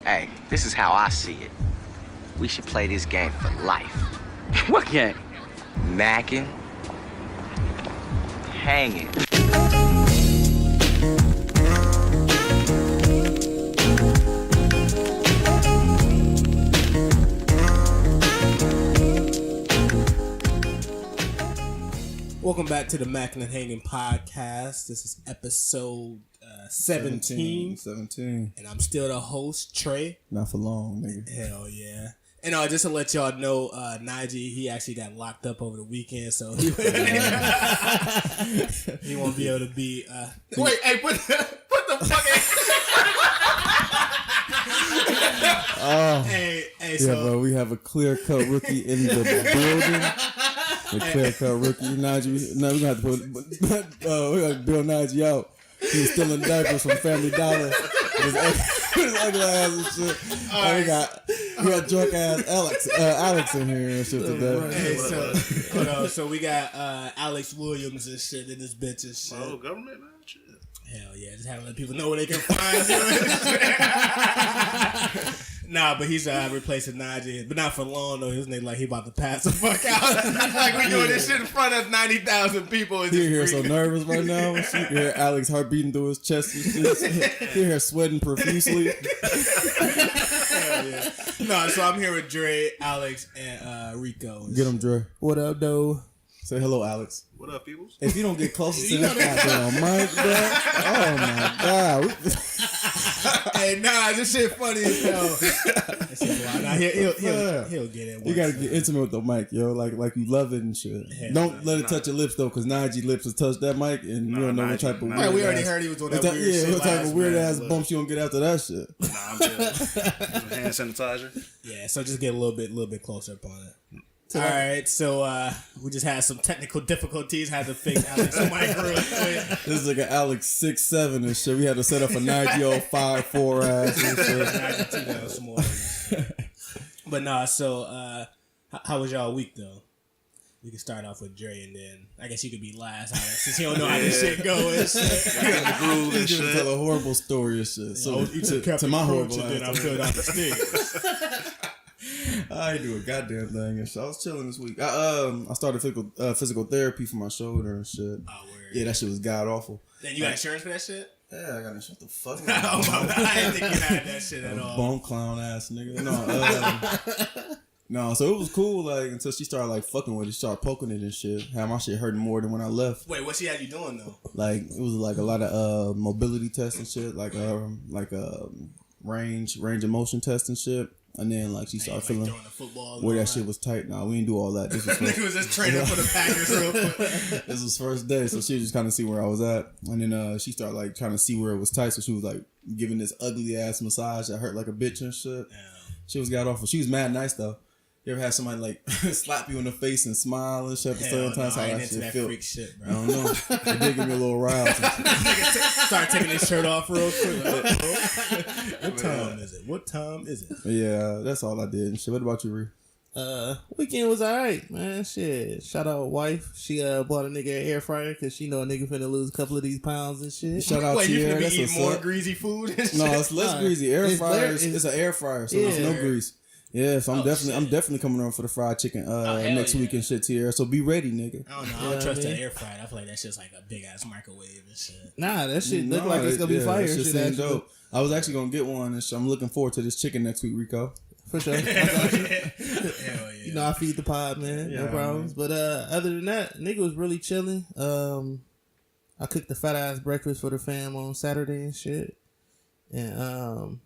Hey, this is how I see it. We should play this game for life. What game? Macking. Hanging. Welcome back to the Mackin' and Hanging podcast. This is episode 17. 17. And I'm still the host, Trey. Not for long, nigga. Hell yeah. And just to let y'all know, Najee, he actually got locked up over the weekend, so he won't be able to be... Wait, hey, put the fucking... Hey, so... Yeah, bro, we have a clear-cut rookie in the building. A clear-cut rookie. Najee, no, we're going to have to put... we're going to Bill Najee out. He was stealing diapers from Family Dollar. His ugly ass and shit. We got drunk ass Alex in here and shit today. Hey, so we got Alex Williams and shit in this bitch and shit. Oh, government man, shit. Hell yeah, just having let people know where they can find him. Nah, but he's replacing Najee, but not for long though. His name like he about to pass the fuck out. Like we doing this shit in front of 90,000 people. He here so nervous right now. You can hear Alex heart beating through his chest and shit. He here sweating profusely. Hell yeah. No, so I'm here with Dre, Alex, and Rico. Get him, Dre. What up, though? Say hello, Alex. What up, peoples? If you don't get closer to this goddamn mic, bro. Oh my god. Hey, nah, this shit funny as hell. He'll get it. You gotta get intimate with the mic, yo. Like you love it and shit. Don't let it touch your lips though, because Najee lips will touch that mic, and you don't know what type of weird. Right, we already heard he was doing that weird shit. What type of weird ass bumps you gonna get after that shit? Nah, I'm good. Hand sanitizer. Yeah, so just get a little bit closer up on it. All right, so we just had some technical difficulties. Had to fix Alex mic real quick. This is like an Alex 6'7" and shit. We had to set up a 90-5'4" ass and shit. But nah, so how was y'all week though? We can start off with Dre, and then I guess you could be last, Alex, since he don't know how this shit goes. He's gonna tell a horrible story and shit. So to my horrible and then I filled out the stick. I ain't do a goddamn thing and shit. I was chilling this week. I started physical therapy for my shoulder and shit. Oh, word. Yeah, that shit was god awful. Then you got insurance for that shit? Yeah, I got insurance. The fuck? Oh my god, I didn't think you had that shit at all. Bone clown ass nigga. No, so it was cool, like, until she started, like, fucking with it. She started poking it and shit. Had my shit hurting more than when I left. Wait, what she had you doing, though? Like, it was, like, a lot of mobility tests and shit. Like range of motion tests and shit. And then, like, she started feeling where that shit was tight. Nah, we didn't do all that. This was nigga was just training for the Packers real quick. This was first day, so she was just kind of see where I was at. And then she started, like, trying to see where it was tight. So she was, like, giving this ugly-ass massage that hurt like a bitch and shit. Yeah. She was god awful. She was mad nice, though. You ever had somebody like slap you in the face and smile and shit at the same time? I ain't into that freak shit, bro. I don't know. It did give me a little rile. Start taking his shirt off real quick. What time is it? Yeah, that's all I did and shit. What about you, Ree? Weekend was alright, man. Shit. Shout out wife. She bought a nigga an air fryer because she know a nigga finna lose a couple of these pounds and shit. Shout out to you. You finna be eating more greasy food and shit? No, it's less greasy. Air fryer. It's an air fryer, so there's no grease. Yeah, so I'm definitely coming on for the fried chicken next week and shit here. So be ready, nigga. I don't know. I don't trust the air fryer. I feel like that shit's like a big ass microwave and shit. Nah, that shit look like it's gonna be fire. That shit dope. I was actually gonna get one, and I'm looking forward to this chicken next week, Rico. For sure. Hell yeah. You know I feed the pod, man. No problems. Man. But other than that, nigga was really chilling. I cooked the fat ass breakfast for the fam on Saturday and shit. And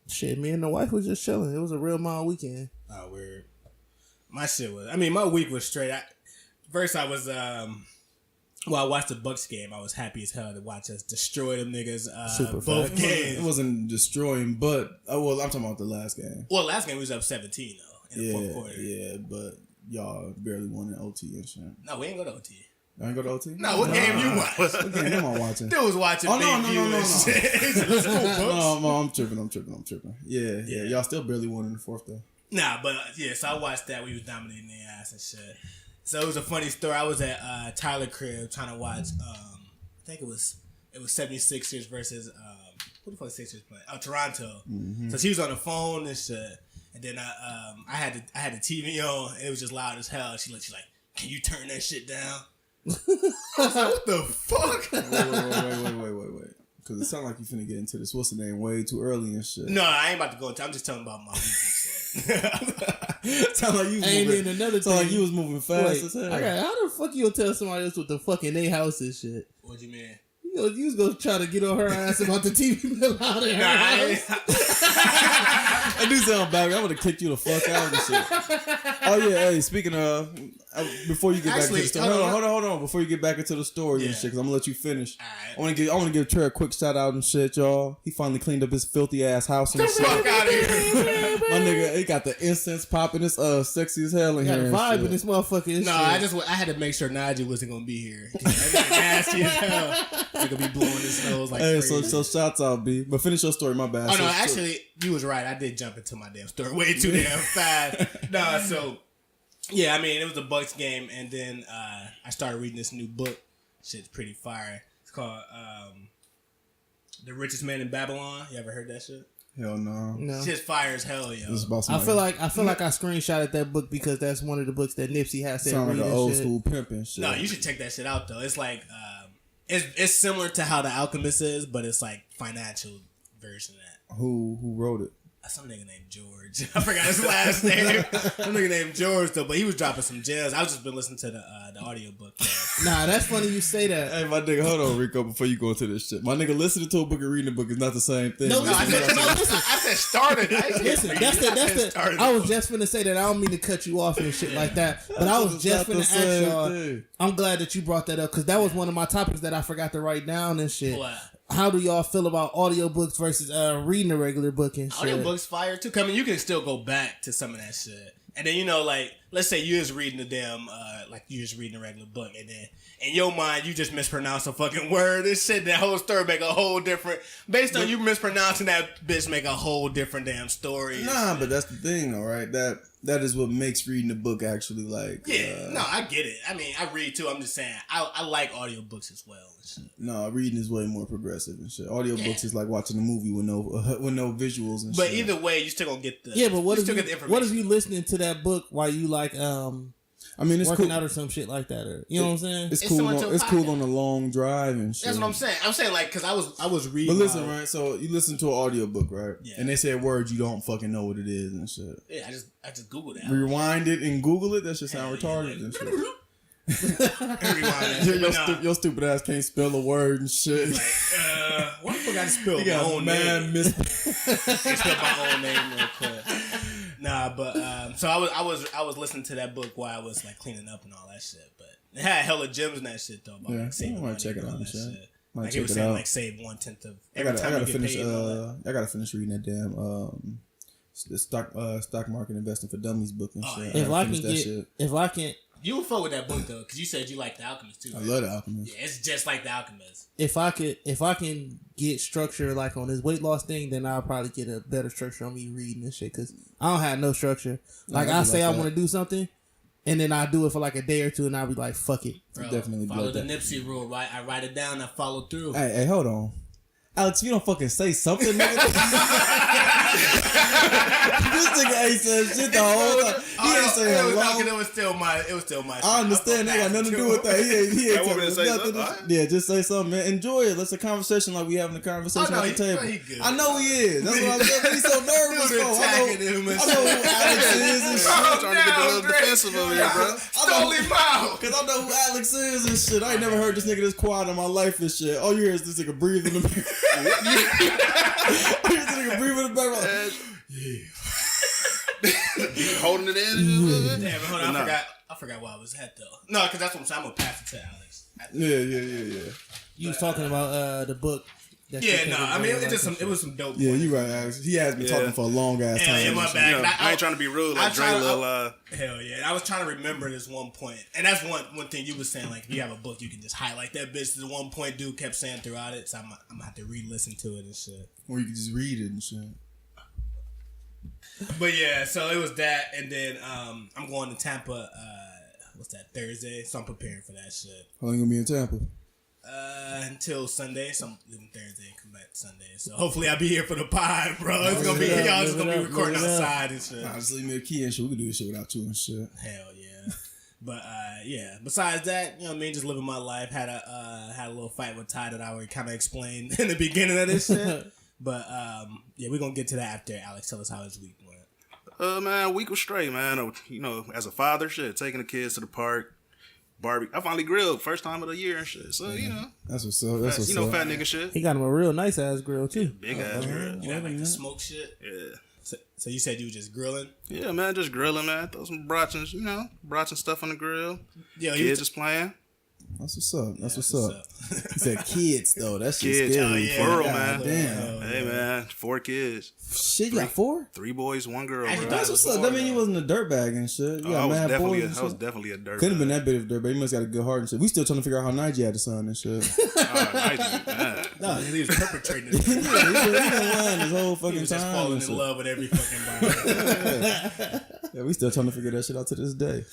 shit, me and the wife was just chilling. It was a real mild weekend. Oh, weird. My week was straight. First, I was, I watched the Bucks game. I was happy as hell to watch us destroy them niggas both games. It wasn't destroying, but, I'm talking about the last game. Well, last game we was up 17, though, in the fourth quarter. Yeah, but y'all barely won in OT and shit. No, we ain't go to OT. I ain't go to OT? No, what game you watch? What game am I watching? Dude was watching no. I'm tripping. Yeah. Y'all still barely won in the fourth, though. Nah, but, so I watched that. We was dominating their ass and shit. So it was a funny story. I was at Tyler crib trying to watch, I think it was 76ers versus who the fuck Sixers playing? Oh, Toronto. So she was on the phone and shit. And then I had the TV on. And it was just loud as hell. She's like, can you turn that shit down? I was like, what the fuck? Wait. Because it sounds like you finna get into this. What's the name? Way too early and shit. No, I ain't about to go into. I'm just talking about my week and shit. Sound like you was And moving. then another Sound thing. like you was moving fast as hell. Okay, how the fuck you gonna tell somebody else what the fuck in their house and shit? What you mean? You was gonna try to get on her ass about the TV bill out in her house. I do sound bad. I'm gonna kick you the fuck out and shit. Oh yeah, hey. Speaking of, before you get back to the story, hold on. Before you get back into the story and shit, because I'm gonna let you finish. Right. I want to give Trey a quick shout out and shit, y'all. He finally cleaned up his filthy ass house and shit. Fuck out of here. My nigga, he got the incense popping. It's sexy as hell in Got here. a vibe and in this motherfucker. No, I had to make sure Najee wasn't gonna be here. That's nasty as hell. He gonna be blowing his nose like Hey, crazy. so shouts out, B. But finish your story, my bad. Oh no, actually, you was right. I did jump into my damn story way too damn fast. No, so yeah, I mean it was a Bucks game, and then I started reading this new book. Shit's pretty fire. It's called The Richest Man in Babylon. You ever heard that shit? Hell no. No. Shit's fire as hell, yo. This is about I somebody. feel like I screenshotted that book because that's one of the books that Nipsey has said. Sound like read an and old shit. school pimping shit. No, you should check that shit out though. It's like it's similar to how The Alchemist is, but it's like financial version of that. Who wrote it? Some nigga named George. I forgot his last name. Some nigga named George though, but he was dropping some gems. I was just been listening to the audiobook. Nah, that's funny you say that. Hey, my nigga, hold on, Rico, before you go into this shit. My nigga, listening to a book and reading a book is not the same thing. No, No, I said started. Listen, that's the. I was just finna say that. I don't mean to cut you off and shit like that, but I was just finna ask y'all. I'm glad that you brought that up because that was one of my topics that I forgot to write down and shit. What? How do y'all feel about audiobooks versus reading a regular book and shit? Audiobooks fire too. I mean, you can still go back to some of that shit. And then, like, let's say you was reading the damn, like, you just reading a regular book, and then, in your mind, you just mispronounce a fucking word. This shit, that whole story make a whole different, based on you mispronouncing that bitch, make a whole different damn story. Nah, but that's the thing, all right? That is what makes reading the book actually, like... Yeah, no, I get it. I mean, I read, too. I'm just saying, I like audiobooks as well and shit. No, reading is way more progressive and shit. Audiobooks is like watching a movie with no visuals and But shit. either way, you still gonna get the... Yeah, but what if get the information. what if you listening to that book while you like I mean, it's working cool. out or some shit like that, or you know what I'm saying? It's It's cool. similar to a It's cool podcast. on a long drive and shit. That's what I'm saying. I'm saying, like, because I was reading... But listen, right? So you listen to an audiobook, right? Yeah. And they say words you don't fucking know what it is and shit. Yeah, I just Googled that. Rewind it and Google it. That shit sound Yeah, retarded like- and shit. Rewind that shit, but nah. Your stupid ass can't spell a word and shit. Like, what the fuck I just spelled You my got own mad name? mis- I spelled my own name real quick. Nah, but so I was listening to that book while I was like cleaning up and all that shit. But it had hella gems in that shit though. About Yeah, like saving I might money check it and all out that and shit. shit. Might Like check it was it saying out. like save 1/10 of I every gotta time you get finish. paid. And all that. I gotta finish reading that damn the stock market investing for dummies book and shit. yeah. If I can if I can, You would fuck with that book though, because you said you like The Alchemist too. I Right? love the Alchemist. Yeah, it's just like The Alchemist. if I can get structure like on this weight loss thing, then I'll probably get a better structure on me reading this shit because I don't have no structure. Like I I do say like I that. want to do something, and then I do it for like a day or two, and I'll be like, fuck it. Bro, Definitely follow blood the that. Nipsey rule, right? I write it down, I follow through. Hey, hold on. Alex, you don't fucking say something, nigga. This nigga ain't said shit the whole time. He ain't saying hello. It was still my shit. I understand. That got nothing to do with that. He ain't That telling woman us say nothing. something, alright. Yeah, just say something, man. Enjoy it. Let's a conversation like we having a conversation Oh, no, at the table. he good. I know he is. That's what I'm saying. But he's so nervous. Dude, bro. attacking him and I know who Alex is and shit. I'm trying to get a little defensive over here, bro. Stole him out. Cause I know who Alex is and shit. I ain't never heard this nigga this quiet in my life and shit. All you hear is this nigga breathing in the back. This nigga breathing in the background. Holding it in. Damn, hold on. Nah. I forgot where I was at though. No, because that's what I'm saying. I'm gonna pass it to Alex. Yeah. You was talking about the book. that you Yeah, think no. is I mean, very it just like it was some dope. Yeah, points. you right, Alex. He has been talking for a long ass Hell time. yeah, my and shit. bad. You know, I ain't trying to be rude. Like Dre little. Hell yeah. I was trying to remember this one point. And that's one thing you was saying, like, if you have a book, you can just highlight that bitch. This one point dude kept saying throughout it. So I'm going to have to re-listen to it and shit. Or you can just read it and shit. But yeah, so it was that. And then I'm going to Tampa, what's that, Thursday? So I'm preparing for that shit. How long you gonna be in Tampa? Until Sunday. So I'm leaving Thursday and come back Sunday. So hopefully I'll be here for the pod, bro. It's gonna be y'all just gonna be recording outside and shit. Just leave me a key and shit. We can do this shit without you and shit. Hell yeah. But yeah. Besides that, you know what I mean, just living my life. Had a little fight with Ty that I already kind of explained in the beginning of this shit. But yeah, we're gonna get to that after Alex tell us how his week went. Man, week was straight, man. You know, as a father, shit, taking the kids to the park. Barbie, I finally grilled first time of the year and shit. So you know, that's what's up. That's what's you know, up. fat nigga shit. He got him a real nice ass grill too. Big ass grill. You got like the smoke shit. Yeah. So you said you were just grilling? Yeah, man, just grilling, man. Throw some brats and stuff on the grill. Yo, kids just playing. That's what's up. That's what's up. He said kids though. That's just Kids, scary. for real, God man. Damn. Hey, man, 4 kids. Shit, you got 4? 3 boys, 1 girl. Bro. That's what's up. That mean you wasn't a dirtbag and shit. You got mad boys and shit. I was definitely a dirt. Couldn't have been that big of a dirtbag. He must got a good heart and shit. We still trying to figure out how Nigel had a son and shit. No, he was perpetrating it. He been lying this whole fucking He was just time. falling in love with every fucking body. Yeah, we still trying to figure that shit out to this day.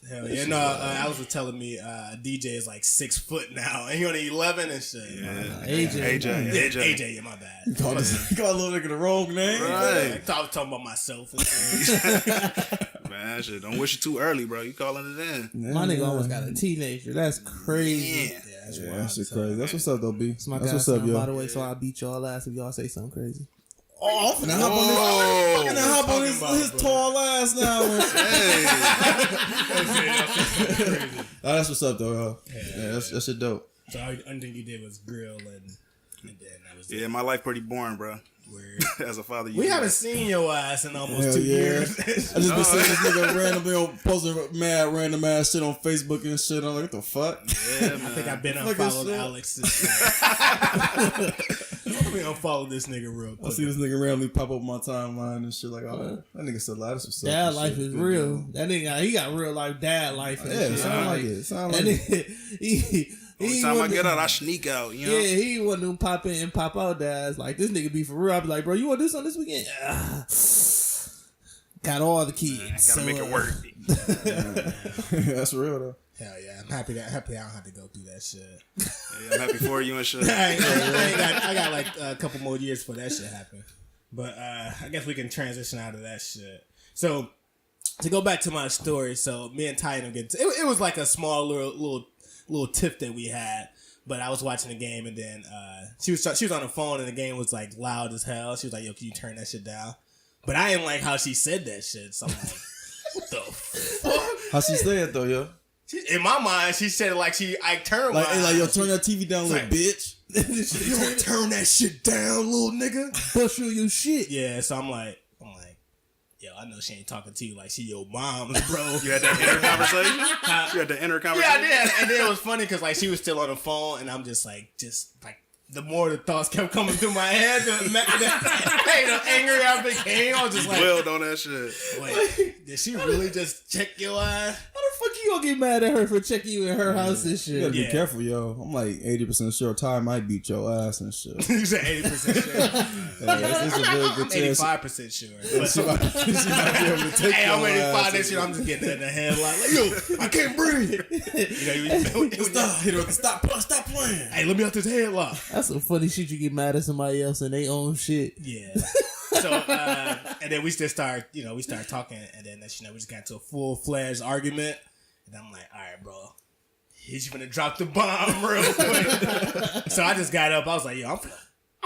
Hell yeah. No, Alex was telling me DJ is like 6 foot now, and he only 11 and shit. Yeah. AJ, yeah, my bad. You call a little nigga the wrong name. Right. I was talking about myself and shit. Man, shit, don't wish it too early, bro. You calling it in. Yeah, My nigga almost got a teenager. That's crazy. Yeah. That's Yeah, wild. that shit crazy. That's what's up though, B. That's my That's guy's what's up, son, by yo. the way, so I'll beat y'all ass if y'all say something crazy. Oh, I'm finna hop on his tall ass now. Oh, that's what's up though, yo. Yeah, that shit dope. So all thing you did was grill and then that was Yeah, my life pretty boring, bro. weird. As a father, We haven't seen your ass in almost Hell 2 yeah. years. I just been seeing this nigga randomly posting random ass shit on Facebook and shit. I'm like, what the fuck? Yeah, man. I think I've been Fucking unfollowed shit. Alex. Let me unfollow this nigga real I quick. see this nigga randomly pop up on my timeline and shit like, oh, that nigga still alive. That's what's up. Dad and life shit. is Good real. dude. That nigga, he got real life dad life. And Yeah, shit. sound like it. Sound like And it. Every time I get out, I sneak out. You know. Yeah, he wasn't them pop in and pop out dads. Like, this nigga be for real. I be like, bro, you want to do something this weekend? Got all the kids. Gotta make it work. That's real though. Hell yeah, I'm happy I don't have to go through that shit. Yeah, I'm happy for you and shit. I got like a couple more years before that shit happen. But I guess we can transition out of that shit. So to go back to my story, so me and Ty and it was like a small little tiff that we had. But I was watching the game and then she was on the phone and the game was like loud as hell. She was like, "Yo, can you turn that shit down?" But I didn't like how she said that shit. So I'm like, "What the fuck?" How she say it though, yo? In my mind, she said it like I turned Like, my hey, like, yo, turn that TV down, little Like- bitch. You don't turn that shit down, little nigga. Push through your shit. Yeah, so I'm like, yo, I know she ain't talking to you like she your mom's, bro. You had that inner conversation? You had the inner Yeah, conversation? I did. And then it was funny because like she was still on the phone, and I'm just like the more the thoughts kept coming through my head, the angrier I became. I was just like, Wailed on that shit. wait, did she really just check your ass? How the fuck you gonna get mad at her for checking you in her house and You gotta shit? be careful, yo. I'm like 80% sure Ty might beat your ass and shit. You said 80% sure. Yeah, it's a very good chance. 85% sure. She might be able to take Hey, your I'm 85 ass. this year. I'm just getting in the headlock. Like, yo, I can't breathe. Stop playing. Hey, let me out this headlock. That's some funny shit. You get mad at somebody else and they own shit. Yeah. So, and then we just started talking, and then we just got into a full-fledged argument. And I'm like, all right, bro, he's gonna drop the bomb real quick. So I just got up. I was like, yo, I'm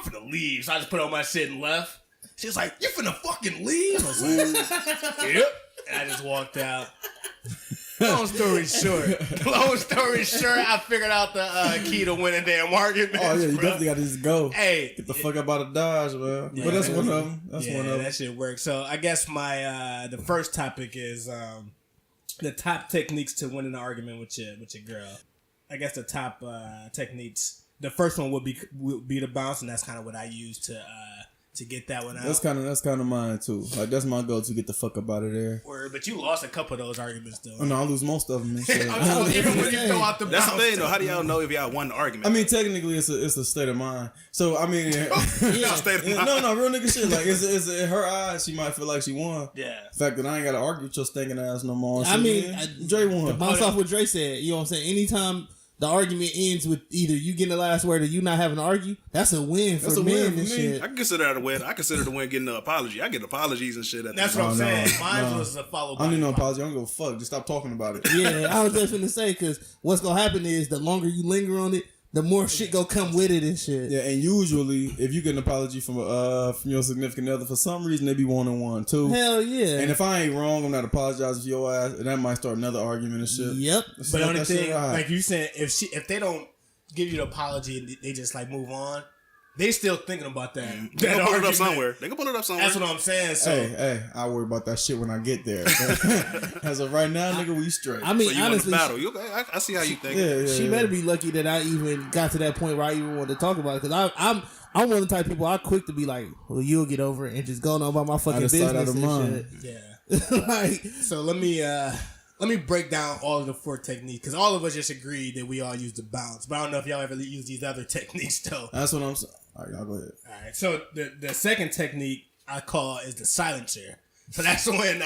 finna leave. So I just put on my shit and left. She was like, you finna fucking leave? I was like, yep. And I just walked out. Long story short, I figured out the key to winning damn arguments. Oh yeah, you bro. definitely gotta just go. Hey, Get the fuck up out of Dodge, man. Yeah, But that's man. one of them. That's yeah, one of them. that shit works. So I guess my the first topic is the top techniques to winning an argument with your girl. I guess the top techniques. The first one would be the bounce, and that's kind of what I use to get that one out. That's kind of mine too. Like that's my go to get the fuck up out of there. But you lost a couple of those arguments though. Oh, no, I lose most of them. And shit. I'm talking even when you throw out the That's bounce. the thing, though. How do y'all know if y'all won the argument? I mean, technically, it's a state of mind. So I mean, State of mind. no, real nigga shit. Like, it's in her eyes, she might feel like she won. Yeah. The fact that I ain't got to argue with your stinking ass no more. I mean, Dre won. To bounce off what Dre said, you know what I'm saying? Anytime the argument ends with either you getting the last word or you not having to argue, that's a win for men and shit. I consider that a win. I consider the win getting an apology. I get apologies and shit. That's what I'm saying. Mine was a follow. I don't need no apology. I don't give a fuck. Just stop talking about it. Yeah, I was just gonna say, because what's gonna happen is the longer you linger on it, the more shit gonna come with it and shit. Yeah, and usually if you get an apology from your significant other, for some reason they be 1-on-1 too. Hell yeah. And if I ain't wrong, I'm not apologizing for your ass, and that might start another argument and shit. Yep. But the only thing, like you said, if they don't give you the apology and they just like move on, they still thinking about that. They can pull it up somewhere. They can pull it up somewhere. That's what I'm saying. So hey, I'll worry about that shit when I get there. As of right now, nigga, we straight. I mean, so you honestly, want to battle. You okay? I see how you think. She better be lucky that I even got to that point where I even wanted to talk about it, because I'm one of the type of people I quick to be like, well, you'll get over it and just go on about my fucking business and shit. Yeah. Like, so let me break down all of the 4 techniques, because all of us just agreed that we all use the bounce. But I don't know if y'all ever use these other techniques though. That's what I'm saying. All right, y'all go ahead. All right. So the second technique I call is the silencer. So that's when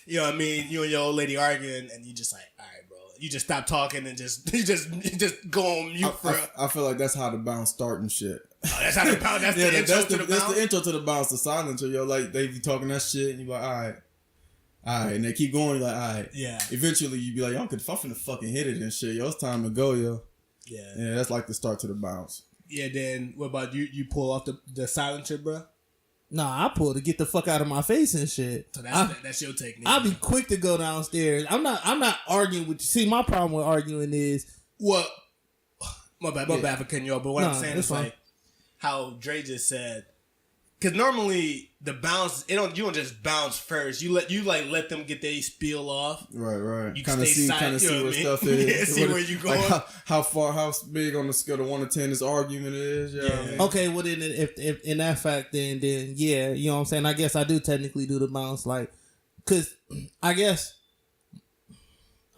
you know what I mean, you and your old lady arguing and you just like, all right, bro. You just stop talking and you just go on mute I feel like that's how the bounce start and shit. Oh, that's how the bounce. That's the intro to the bounce. That's the intro to the bounce, the silencer. Yo, like they be talking that shit and you like, all right, and they keep going. You're like, all right, yeah. Eventually, you be like, yo, I'm finna fucking hit it and shit. Yo, it's time to go, yo. Yeah, that's like the start to the bounce. Yeah. Then what about you? You pull off the silencer, bro? Nah, I pull to get the fuck out of my face and shit. So that's your technique. I'll be quick to go downstairs. I'm not arguing with you. See, my problem with arguing is my bad for cutting you off. But what I'm saying is like how Dre just said. Because normally the bounce, you don't just bounce first. You let them get their spiel off. Right. You kind of see where stuff is. Yeah, see where you going. Like how big on the scale of 1 to 10 this argument is. Yeah. I mean? Okay, well then, if in that fact, then yeah, you know what I'm saying. I guess I do technically do the bounce, like, cause I guess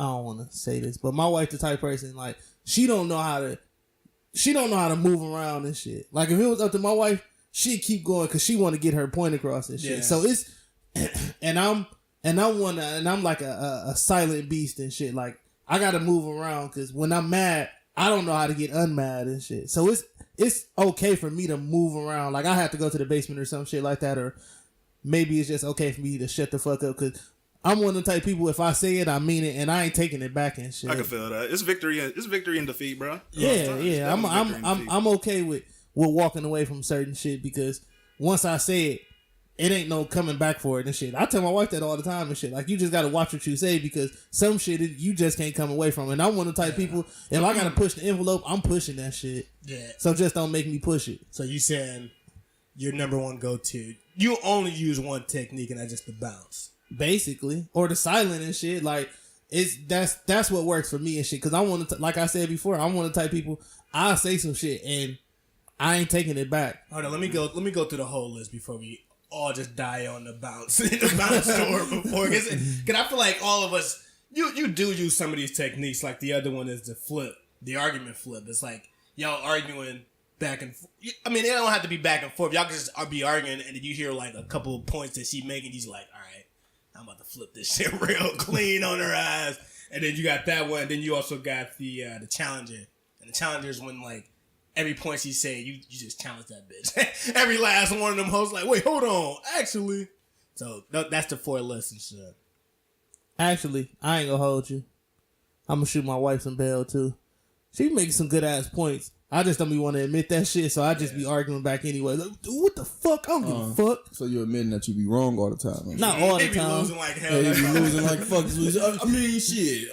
I don't want to say this, but my wife's the type of person like she don't know how to move around and shit. Like if it was up to my wife, she'd keep going because she want to get her point across and shit. Yeah. So it's, and I'm like a silent beast and shit. Like I got to move around because when I'm mad, I don't know how to get unmad and shit. So it's okay for me to move around. Like I have to go to the basement or some shit like that, or maybe it's just okay for me to shut the fuck up because I'm one of the type of people, if I say it, I mean it, and I ain't taking it back and shit. I can feel that. It's victory and defeat, bro. Yeah. I'm okay with walking away from certain shit because once I say it ain't no coming back for it and shit. I tell my wife that all the time and shit. Like, you just gotta watch what you say because some shit you just can't come away from. And I'm one of the type of people, if I gotta push the envelope, I'm pushing that shit. Yeah. So just don't make me push it. So you saying your number one go-to, you only use one technique and that's just the bounce. Basically. Or the silent and shit. Like, that's what works for me and shit. Cause I want to, like I said before, I'm one of the type of people, I'll say some shit and I ain't taking it back. Hold on, let me go through the whole list before we all just die on the bounce store before. Cause I feel like all of us, you do use some of these techniques. Like the other one is the argument flip. It's like y'all arguing back and forth. I mean, it don't have to be back and forth. Y'all can just be arguing and then you hear like a couple of points that she making. You're like, all right, I'm about to flip this shit real clean on her eyes. And then you got that one. Then you also got the challenger. And the challenger is when like, every point she say, you just challenge that bitch. Every last one of them hoes like, wait, hold on, actually. So that's the 4 lists and shit. Actually, I ain't gonna hold you. I'm gonna shoot my wife some bail too. She making some good ass points. I just don't be want to admit that shit, so I just be arguing back anyway. Like, dude, what the fuck? I don't give a fuck. So you're admitting that you be wrong all the time? Right? Not all the time. Be losing like hell. You be losing like fuck. I mean, shit.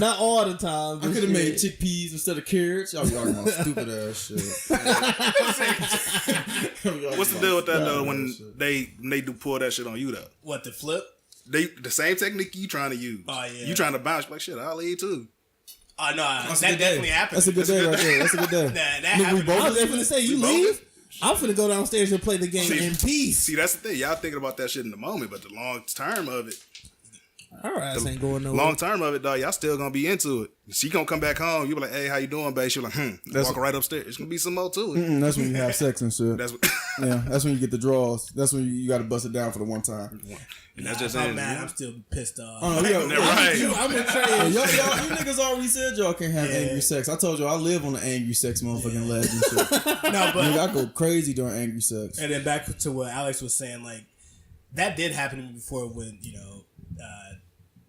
Not all the time. I could have made chickpeas instead of carrots. Y'all be arguing about stupid ass shit. What's the deal with that though? When they do pull that shit on you though? What, the flip? The same technique you trying to use. Oh yeah. You trying to bounce like shit. I'll leave too. Oh no, that definitely happens. That's a good day right there. That's a good day. That happens. I was definitely say you leave. I'm finna go downstairs and play the game in peace. See, that's the thing. Y'all thinking about that shit in the moment, but the long term of it. Our ass ain't going nowhere. Long term of it, dog, y'all still gonna be into it. She gonna come back home. You be like, hey, how you doing, babe? She be like, walk right upstairs. It's gonna be some more to it. That's when you have sex and shit. That's what, That's when you get the draws. That's when you got to bust it down for the one time. and that's just I'm it. mad. I'm still pissed off. Oh, no, Right. I'm gonna tell you. Y'all, you niggas already said y'all can't have angry sex. I told you I live on the angry sex motherfucking ledge and shit. No, but Nigga, I go crazy during angry sex. and then back to what Alex was saying, like that did happen to me before when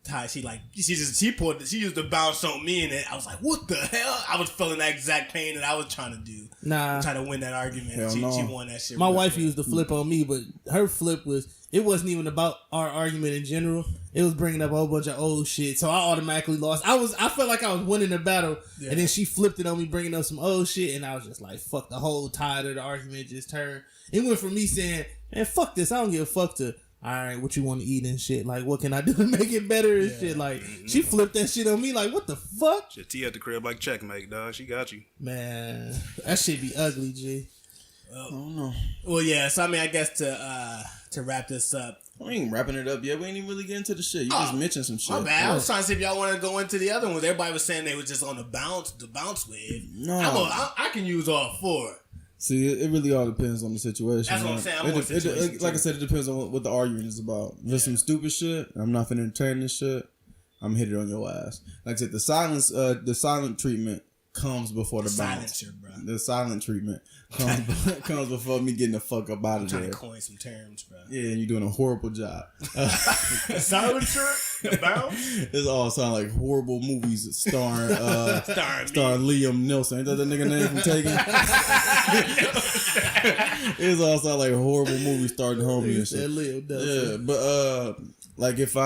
Ty, she used to bounce on me, and then I was like, what the hell? I was feeling that exact pain that I was trying to do. Nah. Trying to win that argument. Hell She no. won that shit. My real wife quick. used to flip on me, but her flip it wasn't even about our argument in general. It was bringing up a whole bunch of old shit. So I automatically lost. I felt like I was winning the battle, and then she flipped it on me, bringing up some old shit, and I was just like, fuck, the whole tide of the argument just turned. It went from me saying, man, fuck this, I don't give a fuck, to, all right, what you want to eat and shit. Like, what can I do to make it better and shit? Like, she flipped that shit on me. Like, what the fuck? Shit, T at the crib like checkmate, dog. She got you. Man, that shit be ugly, G. I don't know. Well, yeah. So I mean, I guess to wrap this up. We ain't wrapping it up yet. We ain't even really getting into the shit. You just mentioned some shit. My bad. I was trying to see if y'all want to go into the other ones. Everybody was saying they was just on the bounce wave. No. I can use all four. See, it really all depends on the situation. That's what I'm man. saying. I'm on situation, like I too. said, it depends on what the argument is about. If it's some stupid shit, I'm not finna entertain this shit, I'm hit it on your ass. Like I said, the silent treatment comes before the bounce. Silencer, bro. The silent treatment comes before me getting the fuck up out of Trying there. to coin some terms, bro. Yeah, and you're doing a horrible job. The silencer, the bounce. This all sound like horrible movies starring Starring Liam Neeson. Ain't that the nigga name from Taken? It all sound like horrible movies starring homie and shit. Yeah, but like if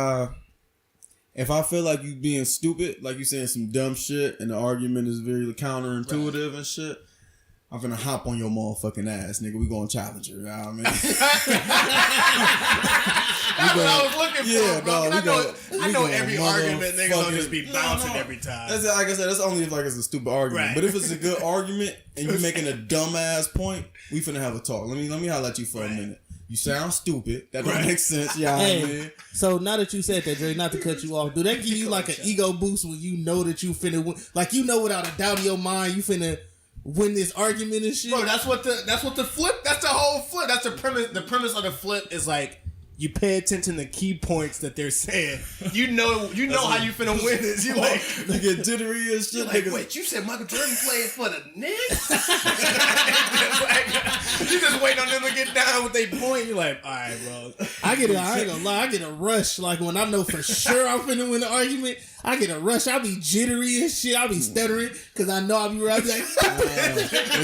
I feel like you being stupid, like you saying some dumb shit, and the argument is very counterintuitive and shit, I'm gonna hop on your motherfucking ass, nigga. We gonna challenge her. You know what I mean? That's what I was looking for, Yeah, bro. dog, I know every argument niggas don't motherfucking- just be bouncing every time. That's like I said. That's only if like it's a stupid argument. Right. But if it's a good argument and you making a dumbass point, we finna have a talk. Let me holler at you for a minute. You sound stupid. That don't make sense. Yeah, Hey, man. so now that you said that, Dre, not to cut you off, do that give you like an ego boost when you know that you finna win? Like, you know without a doubt in your mind you finna win this argument and shit? Bro, that's what the flip. That's the whole flip. That's the premise. The premise of the flip is like you pay attention to key points that they're saying. You know how you finna win this. You like They get jittery and shit. like, niggas. wait, you said Michael Jordan played for the Knicks? You just waiting on them to get down with their point. You're like, all right, bro. I ain't gonna lie, I get a rush. Like, when I know for sure I'm finna win the argument, I get a rush. I be jittery and shit. I be stuttering because I know I'll be right. Like, But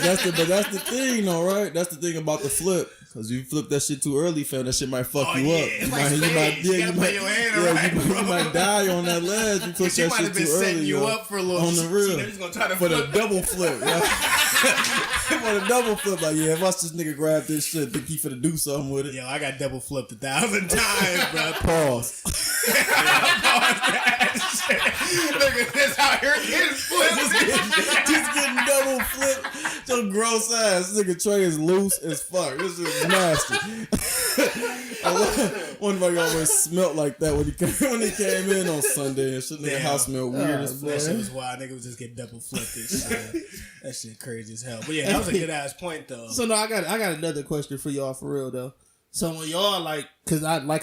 that's the thing, though, right? That's the thing about the flip. Cause you flip that shit too early, fam. That shit might fuck Oh, you yeah. up. It's like spades. You gotta play your hand right, you bro. might die on that ledge. You flip She that might shit have been too setting early, you yo. up for a little. On the real. She's gonna try to For the flip. double flip, yeah. For the double flip, like, yeah, watch this nigga grab this shit, think he finna do something with it. Yo, I got double flipped 1,000 times, bro. Pause. Look at this out here getting flipped. Just getting double flipped. Your gross ass. This nigga Trey is loose as fuck. This is nasty. One of y'all always smelt like that when he came in on Sunday and shit. Nigga house smelled weird as That shit fuck. was wild. Nigga was just getting double flipped and shit. That shit crazy as hell. But yeah, that was a good ass point though. so no, I got another question for y'all for real though. So when y'all like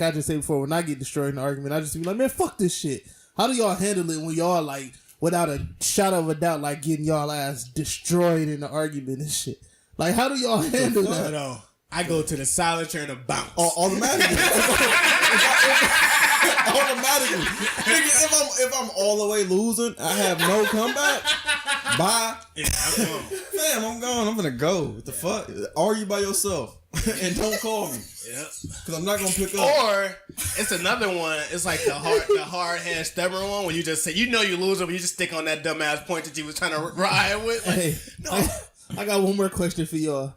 I just said before, when I get destroyed in an argument, I just be like, man, fuck this shit. How do y'all handle it when y'all like, without a shot of a doubt, like getting y'all ass destroyed in the argument and shit? Like, how do y'all handle that? No, I go to the silencer and a bounce. Automatically. Automatically. Nigga, if I'm all the way losing, I have no comeback. Bye. Yeah, I'm gone. Fam, I'm gone. I'm gonna go. What the fuck? Argue by yourself. And don't call me. Yep. Cause I'm not gonna pick up. Or it's another one. It's like the hard head stubborn one when you just say you know you lose it, but you just stick on that dumbass point that you was trying to ride with. Like, Hey, no. I got one more question for y'all.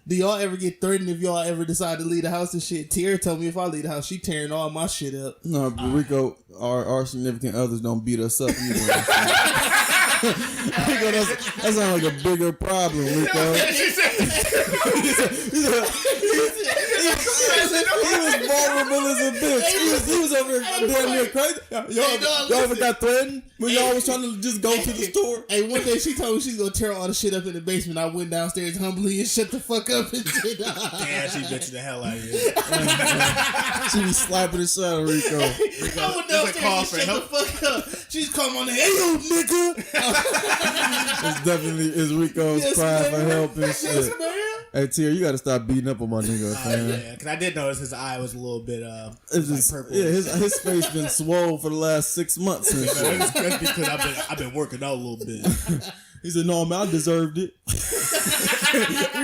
Do y'all ever get threatened if y'all ever decide to leave the house and shit? Tierra told me if I leave the house, she tearing all my shit up. No, but Rico, our significant others don't beat us up either. Rico, that sounds like a bigger problem, Rico. She said, was vulnerable as a bitch. He was over here damn near crazy. Y'all ever got threatened when y'all was trying to just go to the store? Hey, one day she told me she's gonna tear all the shit up in the basement. I went downstairs humbly and shut the fuck up and shit. Damn, she bitched the hell out of you. She be slapping the shit out of Rico. I went downstairs and shut the fuck up. She's calling on the hey yo nigga. It's definitely Rico's crying for help and shit. Yes, man. Hey Tier, you gotta stop beating up on my nigga, fam. Yeah, because I did notice his eye was a little bit It's just, purple. yeah, his face been swole for the last 6 months and shit. That's because I've been working out a little bit. He said, "No, man, I deserved it." We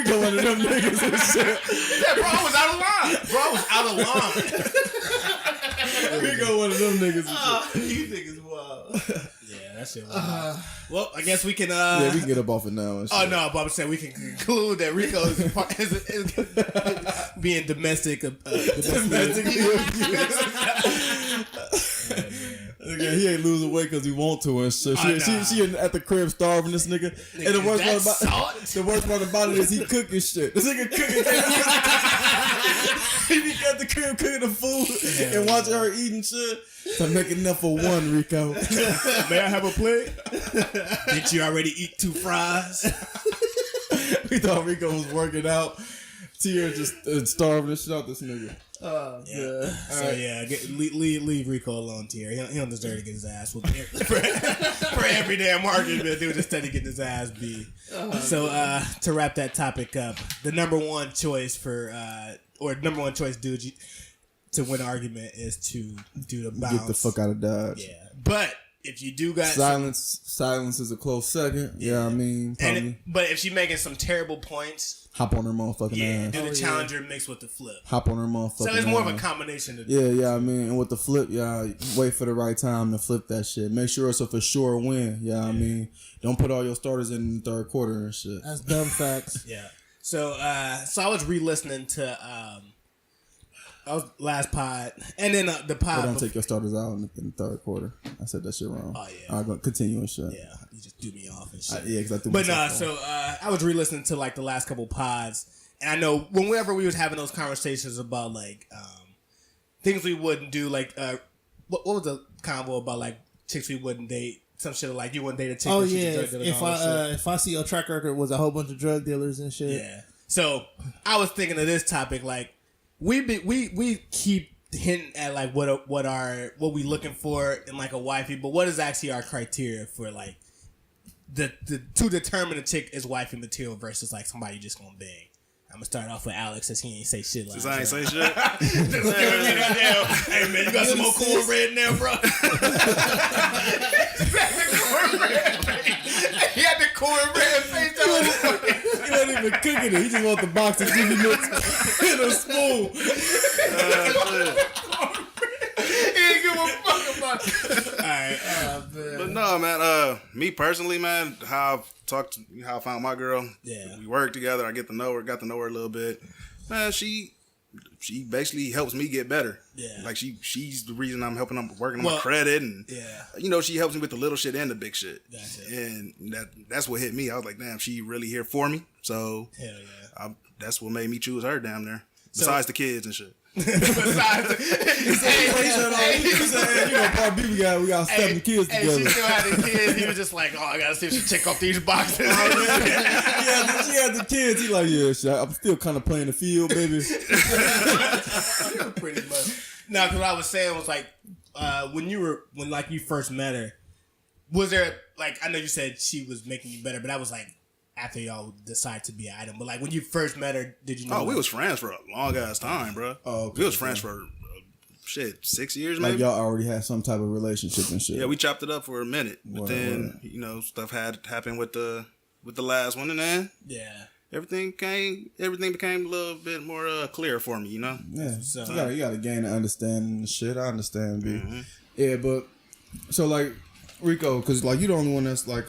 go one of them niggas and shit. Yeah, bro, I was out of line. We go one of them niggas and shit. You niggas wild. Yeah, that shit was well, I guess we can Yeah, we can get up off it now and shit. Oh no, but I'm saying we can conclude that Rico is being domestically Nigga, he ain't losing weight because he want to and shit. She at the crib starving this nigga. And the worst part about it is he cooking shit. This nigga cooking. He be at the crib cooking the food and watching her eating shit. So make enough for one, Rico. May I have a plate? Did you already eat 2 fries? We thought Rico was working out. Tier just starving the shit out this nigga. Yeah. So yeah, leave Rico alone, Tier. He don't deserve to get his ass whooped for every damn argument. Dude just steady getting his ass beat. So to wrap that topic up, the number one choice dude to win an argument is to do the bounce. Get the fuck out of Dodge. Yeah, but if you do got silence is a close second. Yeah, I mean, probably. But if she's making some terrible points. Hop on her motherfucking ass. Do the challenger mixed with the flip. Hop on her motherfucking ass. So it's more of a combination of I mean, and with the flip, wait for the right time to flip that shit. Make sure it's a for sure win. I mean, don't put all your starters in the third quarter and shit. That's dumb facts. Yeah. So I was re-listening to last pod, and then the pod. But don't take your starters out in the third quarter. I said that shit wrong. Oh yeah. I'm gonna continue and shit. Yeah, you just do me off and shit. Because I threw But myself off. so I was re-listening to like the last couple pods, and I know whenever we was having those conversations about like things we wouldn't do, like what was the convo about like chicks we wouldn't date, some shit like you wouldn't date a chick. Oh yeah, if I see your track record was a whole bunch of drug dealers and shit. Yeah. So I was thinking of this topic like we keep hinting at like what we looking for in like a wifey, but what is actually our criteria for like the to determine a chick is wifey material versus like somebody you just gonna bang. I'm gonna start off with Alex since he ain't say shit last I ain't say shit. Hey man, you got some more cornbread in there, bro? He had the cornbread face on. He wasn't even cooking it. He just want the box of Jimmy mix in a spoon. He didn't give a fuck about it. Alright, man. But no, man. Me personally, man, how I found my girl. Yeah. We worked together. I got to know her a little bit. Man, she basically helps me get better. Yeah. Like she's the reason I'm working on my credit, and she helps me with the little shit and the big shit. Gotcha. And that's what hit me. I was like, damn, she really here for me. So hell yeah. That's what made me choose her down there. Besides the kids and shit. Besides, Part B, we got 7 kids together. And she still had the kids. He was just like, oh, I gotta see if she check off these boxes. She had the kids. He like, yeah, shit, I'm still kind of playing the field, baby. Pretty much. Now, because what I was saying was like, when you first met her, was there like, I know you said she was making you better, but that was like after y'all decided to be an item. But like when you first met her, did you know? Oh, we was friends for a long ass time, bro. Oh, okay. We was friends for 6 years, maybe. Like y'all already had some type of relationship and shit. Yeah, we chopped it up for a minute, but then stuff had happened with the last one, and then everything became a little bit more clear for me, Yeah, so you gotta gain the understanding and shit. I understand, B. Mm-hmm. Yeah, but so like Rico, because like you the only one that's like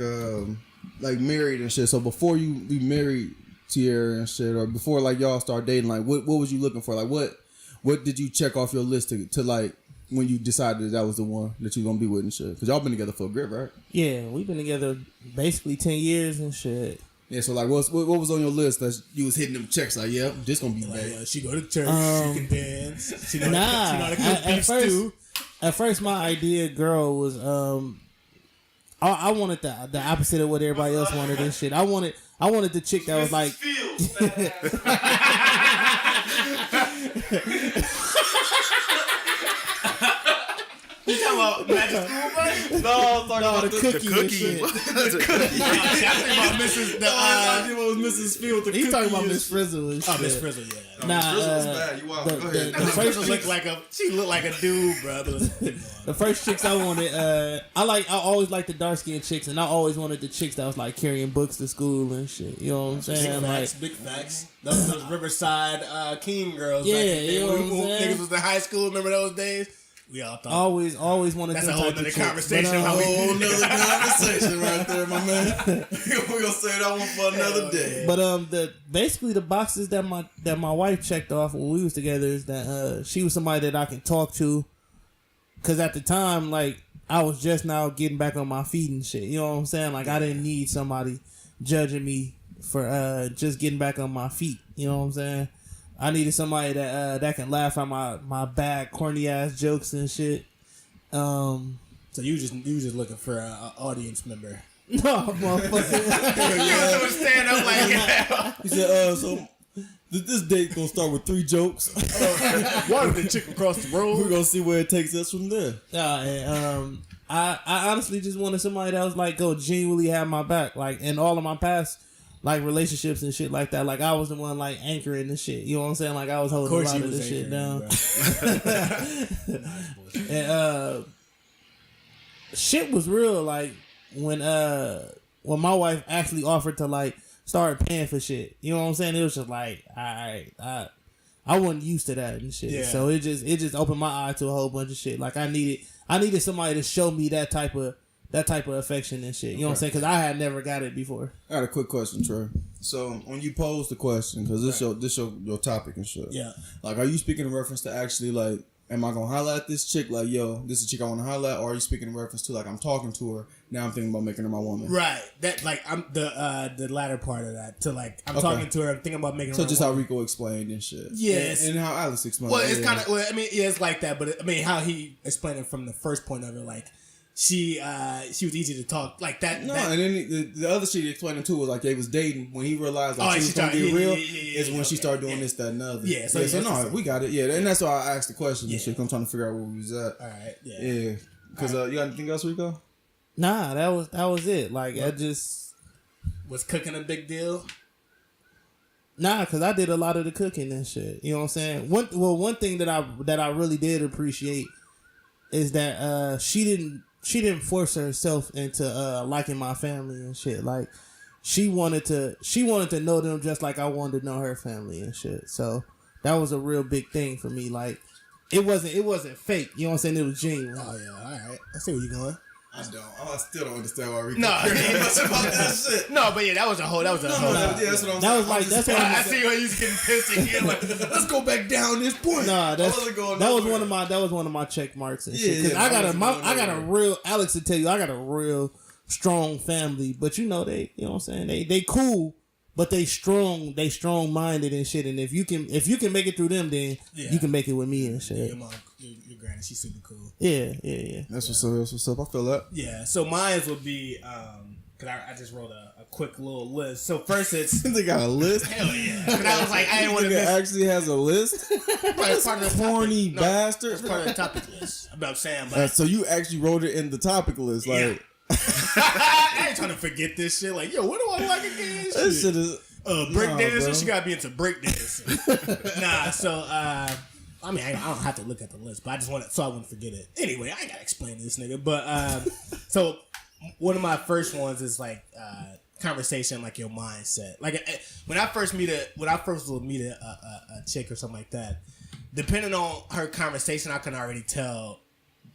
married and shit. So before you be married, Tierra and shit, or before like y'all start dating, like what was you looking for? Like what did you check off your list to like when you decided that was the one that you gonna be with and shit? Because y'all been together for a grip, right? Yeah, we've been together basically 10 years and shit. Yeah, so like, what was on your list that you was hitting them checks? Like, yeah, this gonna be bad. She go to church, she can dance. She know how to cook beef stew. At first, my idea, girl, was I wanted the opposite of what everybody else wanted and shit. I wanted the chick that was like. You talking about magic school bus? No, I'm talking about the cookie. The cookie. I think about Mrs. Field. He's talking about Miss Frizzle and shit. Oh, Miss Frizzle, yeah. Nah, Miss Frizzle was bad. You wild. Go ahead. The first she looked like a dude, bro. The first chicks I wanted, I always liked the dark skinned chicks, and I always wanted the chicks that was like carrying books to school and shit. You know what I'm saying? Big facts. Those Riverside King girls. Yeah, you know what I'm saying? Niggas was in high school. Remember those days? We all thought. Always wanted that's them a whole type of nother chicks. conversation. A whole nother conversation right there, my man. We're gonna save that one for another day. But basically the boxes that my wife checked off when we was together is that she was somebody that I can talk to, because at the time, like, I was just now getting back on my feet and shit. You know what I'm saying? Like, I didn't need somebody judging me for just getting back on my feet. You know what I'm saying? I needed somebody that can laugh at my bad corny ass jokes and shit. So you just looking for an audience member? No, motherfucker. You was stand up like He said, so this date gonna start with 3 jokes. One the chick across the road. We're gonna see where it takes us from there. I honestly just wanted somebody that was like go genuinely have my back, like in all of my past like relationships and shit like that. Like, I was the one like anchoring the shit. You know what I'm saying? Like, I was holding a lot of this shit down. And shit was real. Like, when my wife actually offered to like start paying for shit. You know what I'm saying? It was just like, I wasn't used to that and shit. Yeah. So it just opened my eye to a whole bunch of shit. Like, I needed somebody to show me that type of affection and shit. You know what I'm saying? Because I had never got it before. I got a quick question, Trey. So when you pose the question, because this your topic and shit. Yeah. Like, are you speaking in reference to actually like, am I gonna holler at this chick like, yo, this is a chick I want to holler at, or are you speaking in reference to like, I'm talking to her now, I'm thinking about making her my woman? Right. That like I'm the latter part of that. To like, I'm talking to her, I'm thinking about making her. So just woman. How Rico explained and shit. Yes. And how Alex explained. Well, it's kind of. Well, I mean, yeah, it's like that, but I mean, how he explained it from the first point of it, like. She was easy to talk like that. No, and then the other shit he explained it too was like they was dating when he realized like she was gonna get real. Is when she started doing this, that, and other. Yeah, so no, we got it. Yeah, and that's why I asked the question and shit. I'm trying to figure out where we was at. All right. Yeah. Because you got anything else, Rico? Nah, that was it. Like, I just was cooking a big deal. Nah, because I did a lot of the cooking and shit. You know what I'm saying? One thing that I really did appreciate is that she didn't force herself into liking my family and shit. Like, she wanted to know them just like I wanted to know her family and shit. So that was a real big thing for me. Like, it wasn't fake. You know what I'm saying? It was genuine. Oh yeah, all right. I see where you're going. I still don't understand why Rico cares much about that shit. No, but yeah, that was a whole. Yeah, that's what I'm saying. That was like that's what I see why you was getting pissed again. Like, let's go back down this point. Nah, that was one of my check marks and shit. Because I got a real Alex to tell you, I got a real strong family. But you know they, you know what I'm saying, they cool, but they strong minded and shit. And if you can make it through them, then you can make it with me and shit. Yeah, your mom, your granny, she's super cool. Yeah. That's what's up. I feel that. Yeah. So mine would be cause I just wrote a quick little list. So first it's they got a list. Hell yeah. But I was like, I didn't want to actually has a list. It's part of the corny bastard. It's part of the topic list. I'm saying, like, so you actually wrote it in the topic list, like. Yeah. I ain't trying to forget this shit. Like, yo, what do I like again? This shit is breakdancing. She gotta be into breakdancing. Nah, so I mean, I don't have to look at the list, but I just want so I wouldn't forget it. Anyway, I ain't gotta explain this nigga. But so one of my first ones is like conversation, like your mindset. Like when I first meet a chick or something like that, depending on her conversation, I can already tell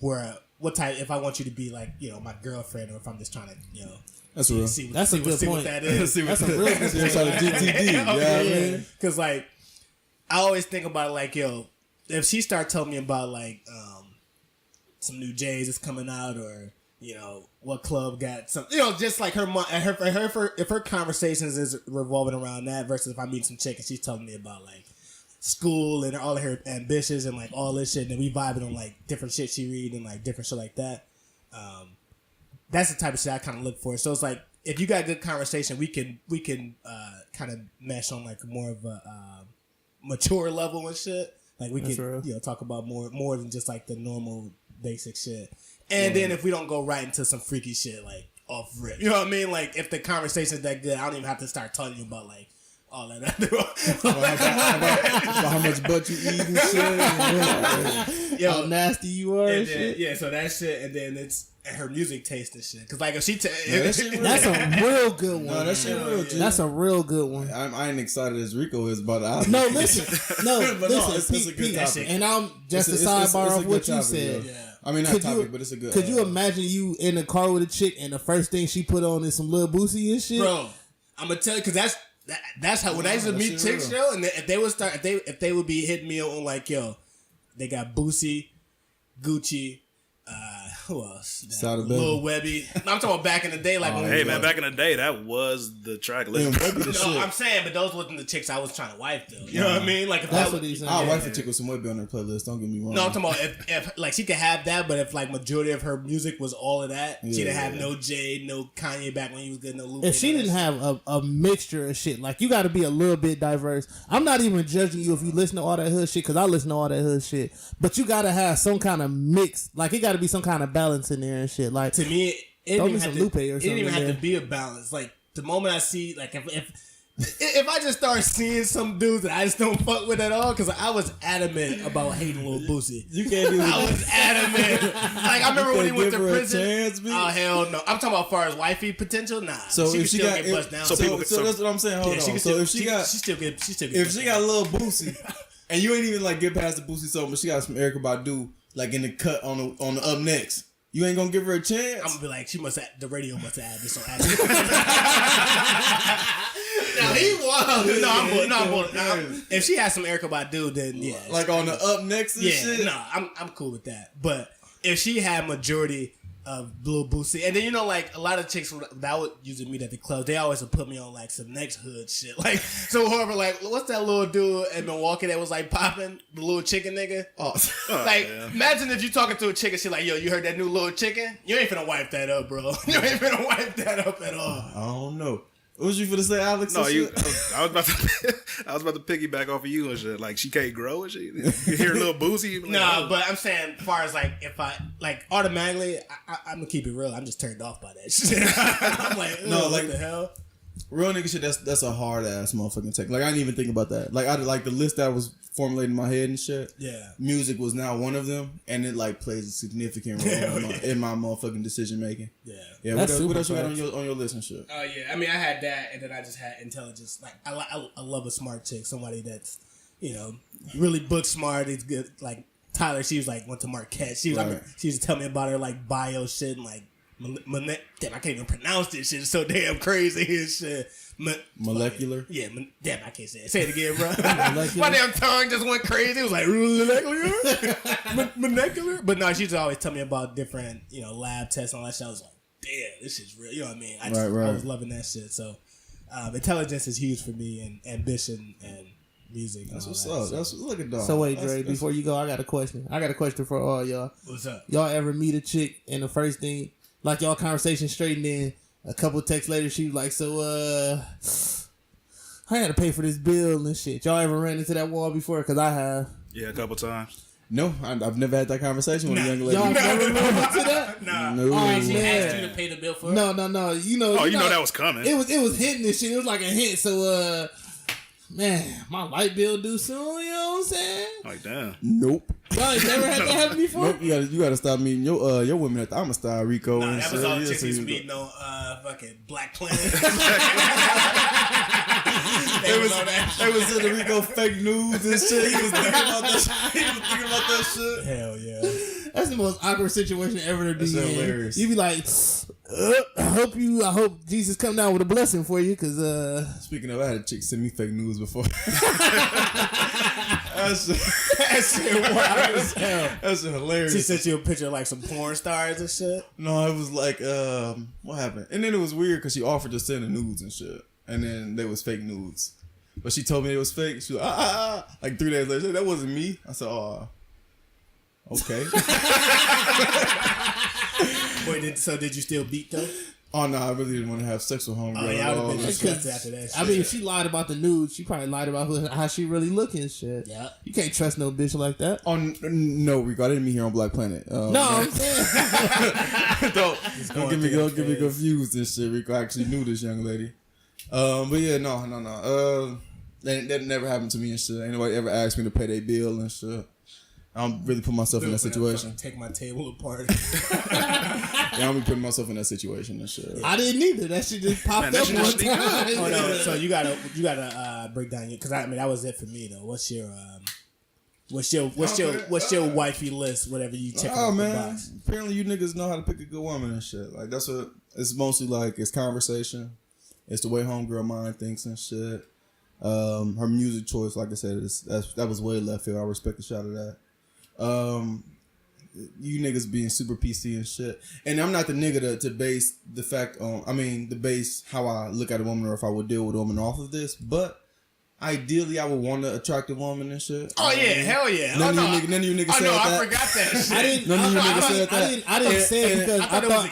what type, if I want you to be like, you know, my girlfriend, or if I'm just trying to, you know, that's real. That's a good point. What that is. That's a real good point. GTD. Yeah, because like I always think about it like, yo, if she start telling me about like some new J's that's coming out, or you know, what club got some, you know, just like if her conversations is revolving around that versus if I meet some chick and she's telling me about like school and all of her ambitions and like all this shit, and then we vibing on like different shit she read and like different shit like that. That's the type of shit I kind of look for. So it's like if you got a good conversation, we can kind of mesh on like more of a mature level and shit. Like we can talk about more than just like the normal basic shit. And then if we don't go right into some freaky shit like off rip, you know what I mean? Like if the conversation's that good, I don't even have to start telling you about like all that other about how much butt you eat and shit. How nasty you are and then, shit. Yeah, so that shit, and then it's her music taste and shit. Because like if she, that's a real good one. No, that shit real. Dude. That's a real good one. I ain't excited as Rico is about the album. No, listen, listen, it's a good topic. And I'm just a sidebar off what you said. Yeah. I mean, not topic, but it's a good. Could you imagine you in the car with a chick and the first thing she put on is some Lil Boosie and shit? Bro, I'm gonna tell you because that's how when I used to meet chicks, yo, and if they would be hitting me on like, yo, they got Boosie, Gucci, who else? Lil Webby. No, I'm talking about back in the day, like back in the day, that was the track list. I'm saying, but those wasn't the chicks I was trying to wife though. You know what I mean? Like if that's what he's saying. I'll wife a chick with some Webby on her playlist. Don't get me wrong. No, I'm talking about if like she could have that, but if like majority of her music was all of that, she'd have no Jay, no Kanye back when he was good, no Lupe. If she didn't have a mixture of shit, like you got to be a little bit diverse. I'm not even judging you if you listen to all that hood shit because I listen to all that hood shit, but you got to have some kind of mix. Like it got to be some kind of balance in there and shit. Like to me, it didn't even have to be a balance. Like the moment I see, like if I just start seeing some dudes that I just don't fuck with at all, because I was adamant about hating Lil Boosie. You can't do that. I was adamant. Like I remember when he went to prison. Chance, oh hell no! I'm talking about as far as wifey potential. Nah. So she if she still got get bust down. So that's what I'm saying. Hold on. So if she still get if she got a little Boosie, and you ain't even like get past the Boosie song, but she got some Erykah Badu like in the cut on the up next. You ain't gonna give her a chance? I'm gonna be like, the radio must have had this on accident. No, he was. No, if she has some Erykah Badu, then yeah. Like on the up next and shit? No, I'm cool with that. But if she had majority of Lil Boosie, and then you know, like a lot of chicks that would usually meet at the club, they always would put me on like some next hood shit. Like so, whoever like, what's that little dude in Milwaukee that was like popping, the little chicken nigga? Imagine if you talking to a chick and she like, yo, you heard that new little chicken? You ain't finna wipe that up, bro. You ain't finna wipe that up at all. I don't know. What was you finna say, Alex? No, I was about to piggyback off of you and shit. Like she can't grow and shit. You hear a little Boosie. Like, no, but I'm saying, as far as like, if I like automatically, I'm gonna keep it real. I'm just turned off by that shit. I'm like, no, like what the hell? Real nigga shit. That's a hard ass motherfucking take. Like I didn't even think about that. Like I like the list that was formulated in my head and shit. Yeah, music was now one of them, and it like plays a significant role in my motherfucking decision making. Yeah. What else you got on your list and shit? Oh yeah, I mean I had that, and then I just had intelligence. Like I love a smart chick, somebody that's really book smart. It's good. Like Tyler, she was like went to Marquette. She used to tell me about her like bio shit and like. Damn, I can't even pronounce this shit. It's so damn crazy and shit. Molecular? Yeah, damn, I can't say it. Say it again, bro. My damn tongue just went crazy. It was like, molecular? Molecular? But no, she used to always tell me about different, lab tests and all that shit. I was like, damn, this shit's real. You know what I mean? I was loving that shit. So, intelligence is huge for me, and ambition and music. That's what's up. That's look at dog. So wait, Dre, before you go, I got a question. for all y'all. What's up? Y'all ever meet a chick and the first thing, like y'all conversation straightened in, a couple texts later, she was like, so, I gotta pay for this bill and shit. Y'all ever ran into that wall before? Because I have. Yeah, a couple times. No, I've never had that conversation with a young lady. Y'all never ran into that? No. Oh, she asked you to pay the bill for it? No. You know that was coming. It was hitting this shit. It was like a hint. So, man, my light bill due soon, you know what I'm saying? Like, damn. Nope. Y'all ain't never had that happen before? Nope. You gotta stop meeting your women at the Amistad, Rico. Nah, that was all the chicks used to meeting on fucking Black Planet. They was in the Rico fake news and shit. He was thinking about that shit. Hell yeah. That's the most awkward situation ever to be in. Hilarious. You be like, I hope Jesus come down with a blessing for you, cause Speaking of, I had a chick send me fake news before. That shit wild as hell. That's hilarious. She sent you a picture of like some porn stars and shit. No, it was like, what happened? And then it was weird because she offered to send the nudes and shit, and then they was fake nudes. But she told me it was fake. She was like, like 3 days later, she said, that wasn't me. I said, oh, okay. Wait, did you still beat though? Oh no, I really didn't want to have sex with homegirl. Oh yeah, I would have been disgusted after that shit. I mean, if she lied about the nudes, she probably lied about how she really looking and shit. Yeah. You can't trust no bitch like that. Oh no, Rico, I didn't mean here on Black Planet. No, I'm saying. don't get me confused and shit. Rico, I actually knew this young lady. But yeah, no. That never happened to me and shit. Ain't nobody ever asked me to pay their bill and shit. I don't really put myself in that situation. Take my table apart. I don't be putting myself in that situation and shit. I didn't either. That shit just popped up one time. Oh no! So you gotta break down your, because I mean that was it for me though. What's your wifey list? Whatever you check off the box. Apparently you niggas know how to pick a good woman and shit. Like that's what it's mostly like. It's conversation. It's the way homegirl mind thinks and shit. Her music choice, like I said, that was way left field. I respect the shot of that. You niggas being super PC and shit. And I'm not the nigga to base the fact on, the base how I look at a woman or if I would deal with a woman off of this, but ideally I would want an attractive woman and shit. Oh yeah, hell yeah. None of you niggas said that. I forgot that shit. None of you niggas said that. I didn't say it because I thought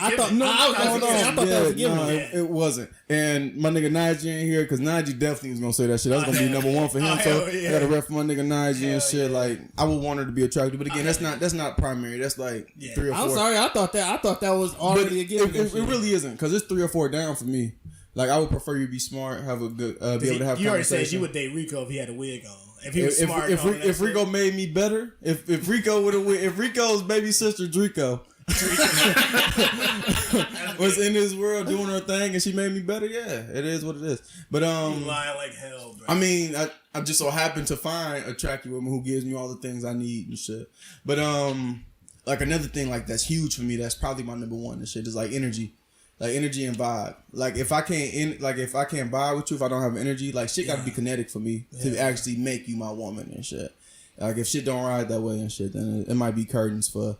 it wasn't. And my nigga Najee ain't here because Najee definitely was gonna say that shit. That was gonna be number one for him. So I got to rep for my nigga Najee and shit. Like I would want her to be attractive, but again, that's not primary. That's like 3 or 4. I'm sorry, I thought that was already a given. It really isn't because it's 3 or 4 down for me. Like I would prefer you be smart, have a good, be able to have. You already said you would date Rico if he had a wig on. If he was smart. If Rico made me better, if Rico would have, if Rico's baby sister Drico was in this world doing her thing and she made me better, yeah, it is what it is. But you lying like hell, bro. I mean, I just so happen to find attractive woman who gives me all the things I need and shit. But like another thing like that's huge for me. That's probably my number one and shit is like energy. Like energy and vibe. Like if I can't vibe with you, if I don't have energy, like shit gotta be kinetic for me to actually make you my woman and shit. Like if shit don't ride that way and shit, then it might be curtains for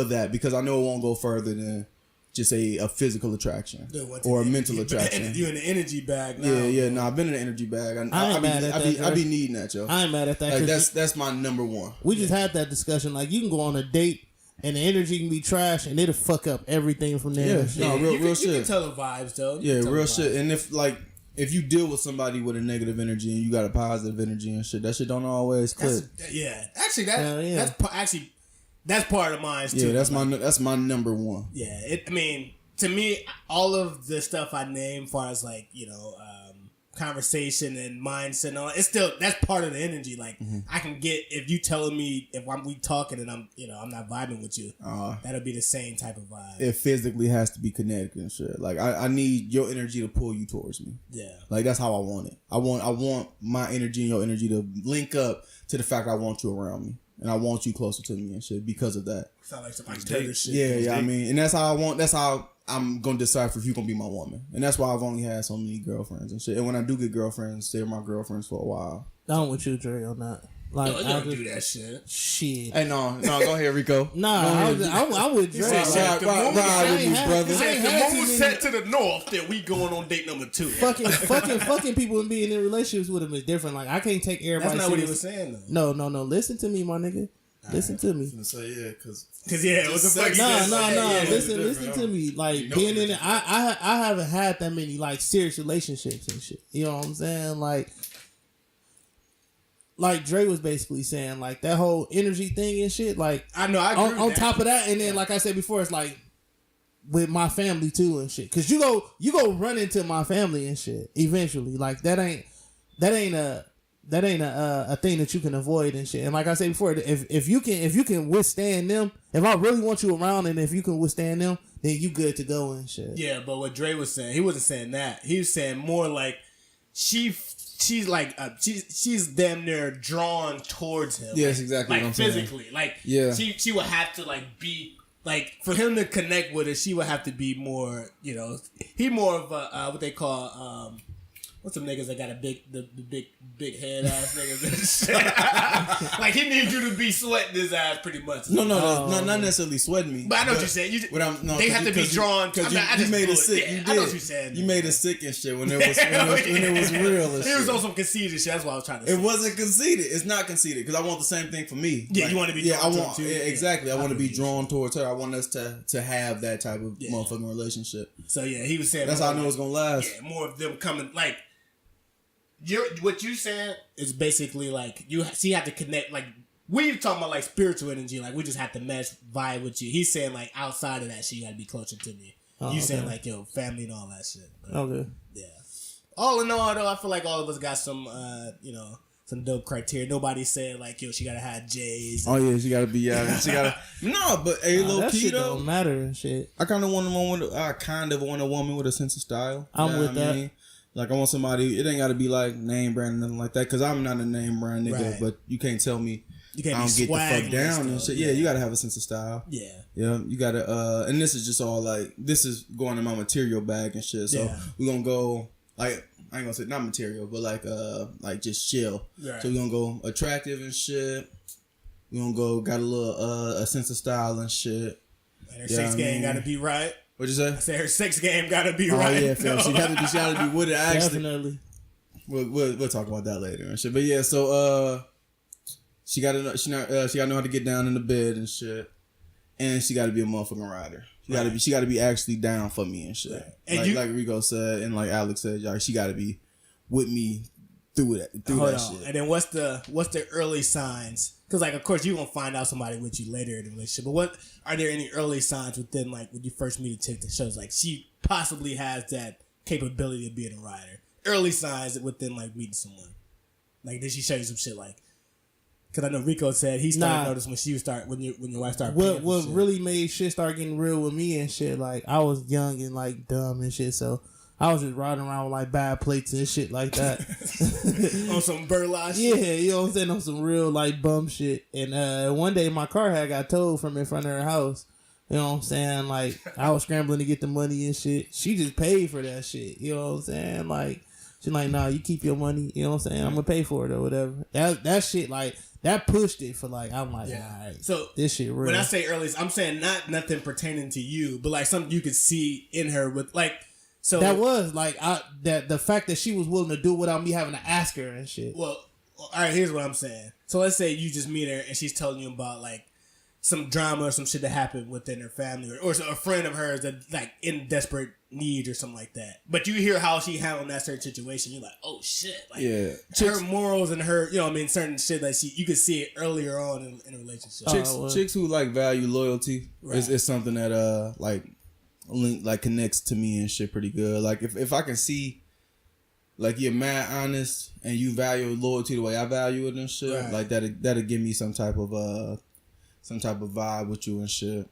that because I know it won't go further than just a physical attraction or a mental attraction. You in the energy bag now. Yeah. No, I've been in the energy bag. I be needing that, yo. I ain't mad at that. Like that's my number one. We just had that discussion. Like you can go on a date. And the energy can be trash, and it'll fuck up everything from there. Yeah, no, real shit. You can tell the vibes, though. Real shit. And if you deal with somebody with a negative energy and you got a positive energy and shit, that shit don't always click. That's part of mine too. Yeah, that's my number one. Yeah, to me, all of the stuff I named, as far as like conversation and mindset and all, it's still that's part of the energy. Like I can get if you telling me if we talking and I'm not vibing with you, that'll be the same type of vibe. It physically has to be connected and shit. Like I need your energy to pull you towards me. Yeah, like that's how I want it. I want my energy and your energy to link up to the fact I want you around me and I want you closer to me and shit because of that. Sound like some Taylor shit. Yeah. I mean, and that's how I'm gonna decipher if you're gonna be my woman, and that's why I've only had so many girlfriends and shit. And when I do get girlfriends, they're my girlfriends for a while. I'm with you, Dre, on that. Like I don't do that shit. Shit. Hey, no, go ahead, Rico. I'm with Dre. Ride with me, brother. The moon set to the north, then we going on date number 2. Fucking people and being in relationships with them is different. Like I can't take everybody. That's not what he was saying though. No. Listen to me, my nigga. Listen to me. I was gonna say because what the fuck? No. Listen to me. Like being in it, I haven't had that many like serious relationships and shit. You know what I'm saying? Like Dre was basically saying, like that whole energy thing and shit. Like I know. I agree on top of that, and then like I said before, it's like with my family too and shit. Cause you go run into my family and shit eventually. Like that ain't a thing that you can avoid and shit. And like I said before, if you can withstand them, if I really want you around and if you can withstand them, then you good to go and shit. Yeah, but what Dre was saying, he wasn't saying that. He was saying more like she's like she's damn near drawn towards him. Yes, exactly. Like what I'm physically, saying. like she would have to like be. Like for him to connect with her, she would have to be more. He more of a what they call What's some niggas that got the big head ass niggas and shit? Like he needs you to be sweating his ass pretty much. No, not necessarily sweating me. But I know what you're saying. They have to be drawn. Because you made it sick. You did. I know what you're saying. You made it sick and shit when it was real. And he was on some conceited shit. That's what I was trying to say. It wasn't conceited. It's not conceited because I want the same thing for me. Yeah, you want to be. Yeah, I want. Too. Yeah, exactly. I want to be drawn towards her. I want us to have that type of motherfucking relationship. So yeah, he was saying that's how I know it's gonna last. Yeah, more of them coming like. What you saying is basically like you have to connect. Like we talking about like spiritual energy. Like we just have to mesh vibe with you. He's saying like outside of that shit, you got to be closer to me. You saying like yo family and all that shit. But, okay. Yeah. All in all, though, I feel like all of us got some some dope criteria. Nobody said like yo she gotta have J's. Oh yeah, she gotta be she gotta no, but low that key shit though don't matter and shit. I kind of want a woman with a sense of style. I'm with that. Mean? Like I want somebody. It ain't got to be like name brand or nothing like that. Because I'm not a name brand nigga. Right. But you can't tell me you can't I don't get the fuck down and shit. Yeah, you gotta have a sense of style. Yeah. Yeah, you gotta. And this is just all like this is going in my material bag and shit. So we gonna go like I ain't gonna say not material, but like just chill. Right. So we gonna go attractive and shit. We gonna go got a little a sense of style and shit. And her sex game gotta be right. What'd you say? I said her sex game gotta be right. Oh yeah, fam. She gotta be with it. Actually, definitely. We'll talk about that later and shit. But yeah, so she gotta know how to get down in the bed and shit, and she gotta be a motherfucking rider. She gotta be actually down for me and shit. Right. And like Rico said and like Alex said, like she gotta be with me through that shit. And then what's the early signs? Because like of course you gonna find out somebody with you later in the relationship, but what are there any early signs within like when you first meet a chick that shows like she possibly has that capability of being a rider? Early signs within like meeting someone. Like did she show you some shit like? Because I know Rico said he started to notice when your wife started. What really made shit start getting real with me and shit, like I was young and like dumb and shit, so I was just riding around with like bad plates and shit like that. On some burlap shit? Yeah, you know what I'm saying? On some real like bum shit. And one day my car had got towed from in front of her house. You know what I'm saying? Like I was scrambling to get the money and shit. She just paid for that shit. You know what I'm saying? Like she's like, nah, you keep your money. You know what I'm saying? I'm gonna pay for it or whatever. That shit like that pushed it for like I'm like, all right. So this shit real. When I say early, I'm saying not nothing pertaining to you, but like something you could see in her with like. So that was like the fact that she was willing to do it without me having to ask her and shit. Well, all right. Here's what I'm saying. So let's say you just meet her and she's telling you about like some drama or some shit that happened within her family, or a friend of hers that like in desperate need or something like that. But you hear how she handled that certain situation. You're like, oh shit, like her morals and her, you know what I mean, certain shit that you could see it earlier on in a relationship. Chicks who like value loyalty is something that like connects to me and shit pretty good. Like if I can see like you're mad honest and you value loyalty the way I value it and shit, like that'll give me some type of vibe with you and shit.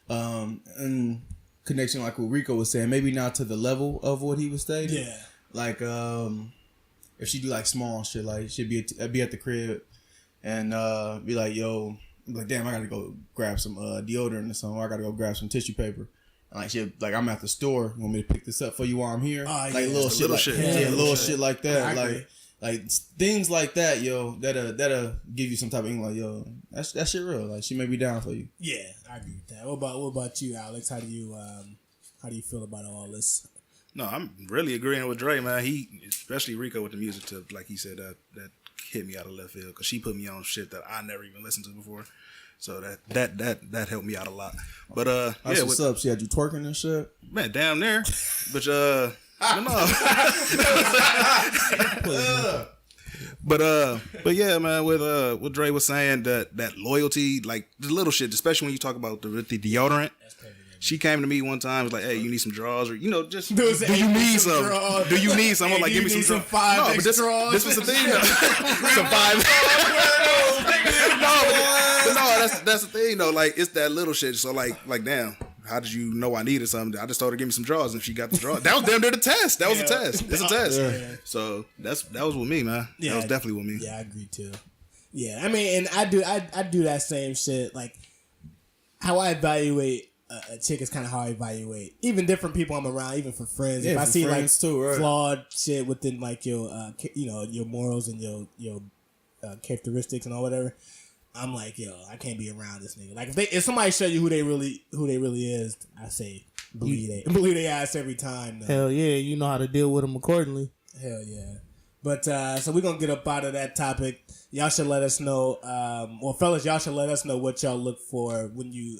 And connection like what Rico was saying, maybe not to the level of what he was stating. Yeah. Like if she do like small shit, like she'd be at the crib and be like, yo, I'm like, damn, I gotta go grab some deodorant or something, or I gotta go grab some tissue paper. Like shit, like I'm at the store. You want me to pick this up for you while I'm here? Like little shit like that. Like things like that, yo. That'll give you some type of like, yo, that shit real. Like she may be down for you. Yeah, I agree with that. What about you, Alex? How do you feel about all this? No, I'm really agreeing with Dre, man. He, especially Rico with the music tip, like he said, that hit me out of left field because she put me on shit that I never even listened to before. So that helped me out a lot. But that's what's up. She had you twerking and shit. Man, damn near. But but yeah, man. With what Dre was saying, that loyalty, like the little shit, especially when you talk about the deodorant. She came to me one time, was like, "Hey, you need some drawers, or just do you need some? Do you need some?" I'm like, "Give me some drawers." No, but this was the thing. Some 5. That's the thing though. Like it's that little shit. So like damn, how did you know I needed something? I just told her give me some drawers, and she got the drawers. That was damn near the test. That was a test. It's a test. Yeah. So that was with me, man. Yeah, that was definitely with me. Yeah, I agree too. Yeah, I mean, and I do that same shit. Like how I evaluate a chick is kind of hard to evaluate. Even different people I'm around, even for friends. Yeah, if I for see friends like too, right. flawed shit within like your your morals and your characteristics and all whatever, I'm like, yo, I can't be around this nigga. Like if somebody show you who they really is, I say believe they ass every time. Though. Hell yeah, you know how to deal with them accordingly. Hell yeah. But so we're gonna get up out of that topic. Y'all should let us know, fellas, y'all should let us know what y'all look for when you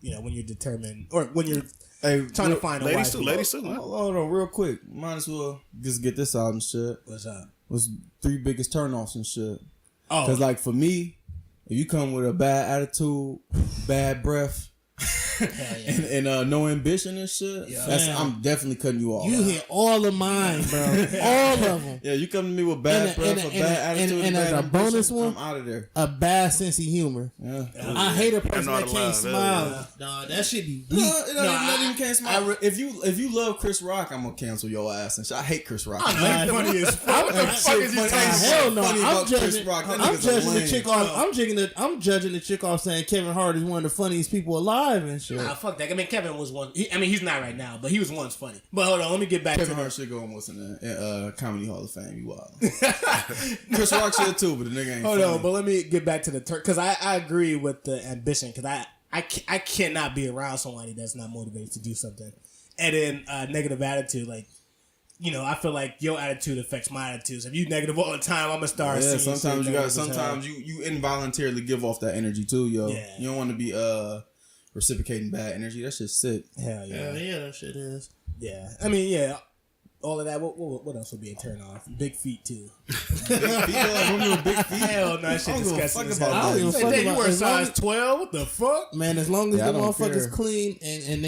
when you're determined or when you're trying to find a wife. Ladies too, man. Hold on, real quick. Might as well just get this out and shit. What's up? What's 3 biggest turnoffs and shit? Oh, Because like for me, if you come with a bad attitude, bad breath, and no ambition and shit, I'm definitely cutting you off. You hit all of mine, bro. All of them. Yeah, you come to me with bad breath, bad attitude, and as bad a bonus ambition, one, I'm out of there. a bad sense of humor. Yeah. I hate a person not that can't allowed, smile. Nah, that shit be No, weak. not even can't smile. If you love Chris Rock, I'm gonna cancel your ass and shit. I hate Chris Rock. I'm funny as fuck. What the fuck is you funny. talking about? Hell no, Funny I'm about Chris judging. Rock. That I'm nigga's a judging the lame. chick off. I'm judging the chick off saying Kevin Hart is one of the funniest people alive and shit. Nah, fuck that. I mean, Kevin was one. He's not right now, but he was once funny. But hold on, let me get back Kevin to Hart should go almost in the Comedy Hall of Fame. You wild. Chris Rock should too, but the nigga ain't. Hold funny. on, but let me get back to the because I agree with the ambition because I cannot be around somebody that's not motivated to do something, and then negative attitude like. I feel like your attitude affects my attitude. So if you negative all the time, I'm gonna start. Yeah, seeing sometimes shit you got. negative as hell. Sometimes you involuntarily give off that energy too, yo. Yeah. You don't want to be reciprocating bad energy. That shit's sick. Hell yeah, Hell yeah, that shit is. yeah. I mean, yeah. All of that. What else would be a turn off? Big feet too. People like women with big feet. Hell no, that shit I don't give a disgusting. fuck as about hell. I don't give a Hey, fuck Dave, you about wear as long size 12? What the fuck? Man, as long as Yeah, I the don't motherfuckers care. clean and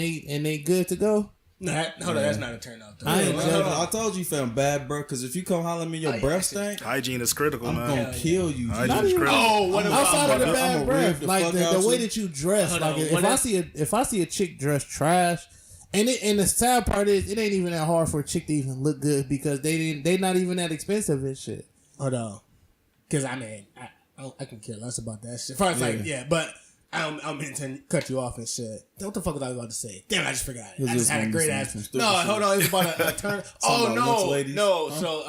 they good to go. Nah, hold on, that's not a turn off. Though. I ain't Hold judging. on, I told you, fam, bad breath. Because if you come holler at me, your breath stink. Hygiene is critical, I'm man. gonna kill you. G. Hygiene is even- critical. Oh, what about Outside of the I'ma bad rip breath, the like fuck the out way you. that you dress, Hold like on, if I see a chick dress trash, and the sad part is it ain't even that hard for a chick to even look good because they not even that expensive and shit. Hold on, because I mean, I can care less about that shit. First, like, but I'm meant to cut you off and shit. What the fuck was I about to say? Damn, I just forgot it. I just had a great ass. some No, stupid shit. hold on, it's about a turn. Oh about rich ladies? no. Huh? So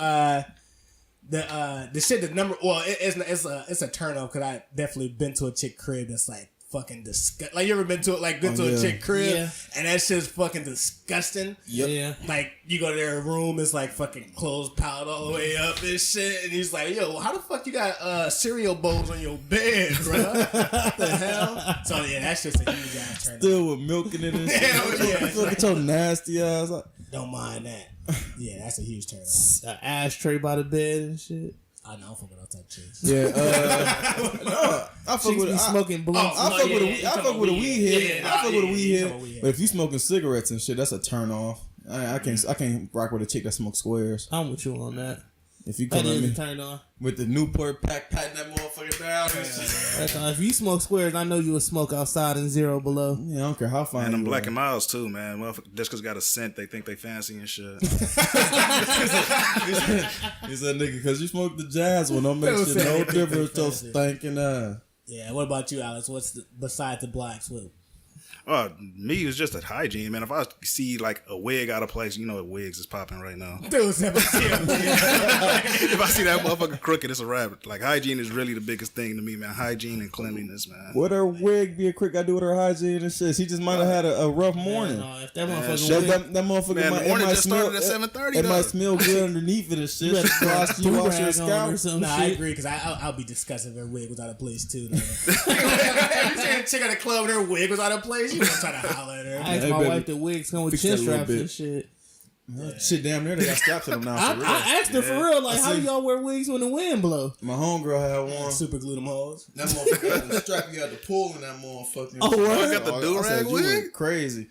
the shit, the number. Well, it's a turn off because I definitely been to a chick crib that's like fucking disgusting. Like you ever been to a yeah. chick crib Yeah. and that shit's fucking disgusting. Yep. Yeah. Like you go to their room, it's like fucking clothes piled all the way up and shit, and he's like, "Yo, how the fuck you got cereal bowls on your bed, bro? What the hell?" So yeah, that's just a huge ass turn. Still with milk in it and shit. Hell yeah. Look at your nasty ass. Don't mind that. Yeah, that's a huge turn. An ashtray by the bed and shit. I know, I'm fucking with all type of chicks. Yeah. I fuck Chicks with be smoking blunts. Oh, I fuck yeah, with yeah, a you I talking fuck with a about weed weed. head. Yeah, I fuck with a yeah, weed you head. talking about weed head. But if you smoking cigarettes and shit, that's a turn off. I can't rock with a chick that smokes squares. I'm with you on that. If you That come at is a me turn on. with the Newport pack, patting that motherfucker down and shit. That's all. If you smoke squares, I know you would smoke outside and zero below. Yeah, I don't care how fine And them you Black are. and Miles too, man. Motherfucker, just cause got a scent, they think they fancy and shit. He said, nigga, because you smoke the jazz one, don't make Don't shit say no anything difference to fancy. stinking ass. Yeah, what about you, Alex? What's besides the blacks? What? Me is just a hygiene, man. If I see like a wig out of place, you know what wigs is popping right now. Dude, 17. If I see that motherfucker crooked, it's a rabbit. Like hygiene is really the biggest thing to me, man. Hygiene and cleanliness, man. What her wig be a quick I do with her hygiene and shit? She just might have had a rough morning. No, if that motherfucker That motherfucker Man, might, the morning it might just started smell, at 7:30 It though. might smell good underneath it and shit. You better She wash your do-rag on scalp. or some Nah, I shit. agree because I'll be disgusted if her wig was out of place too. You see a chick at a club and her wig was out of place, you gonna try to holler at her. I asked Hey, my baby, wife the wigs come with fix chin that a little straps bit. and shit. Shit, damn near they got straps to them now. For real. I asked her for real, like, how do y'all wear wigs when the wind blow? My homegirl had one. Super glue them hoes. That motherfucker had the strap you had to pull in that motherfucking. Oh, word? Got the I do-rag said, you wig? went crazy.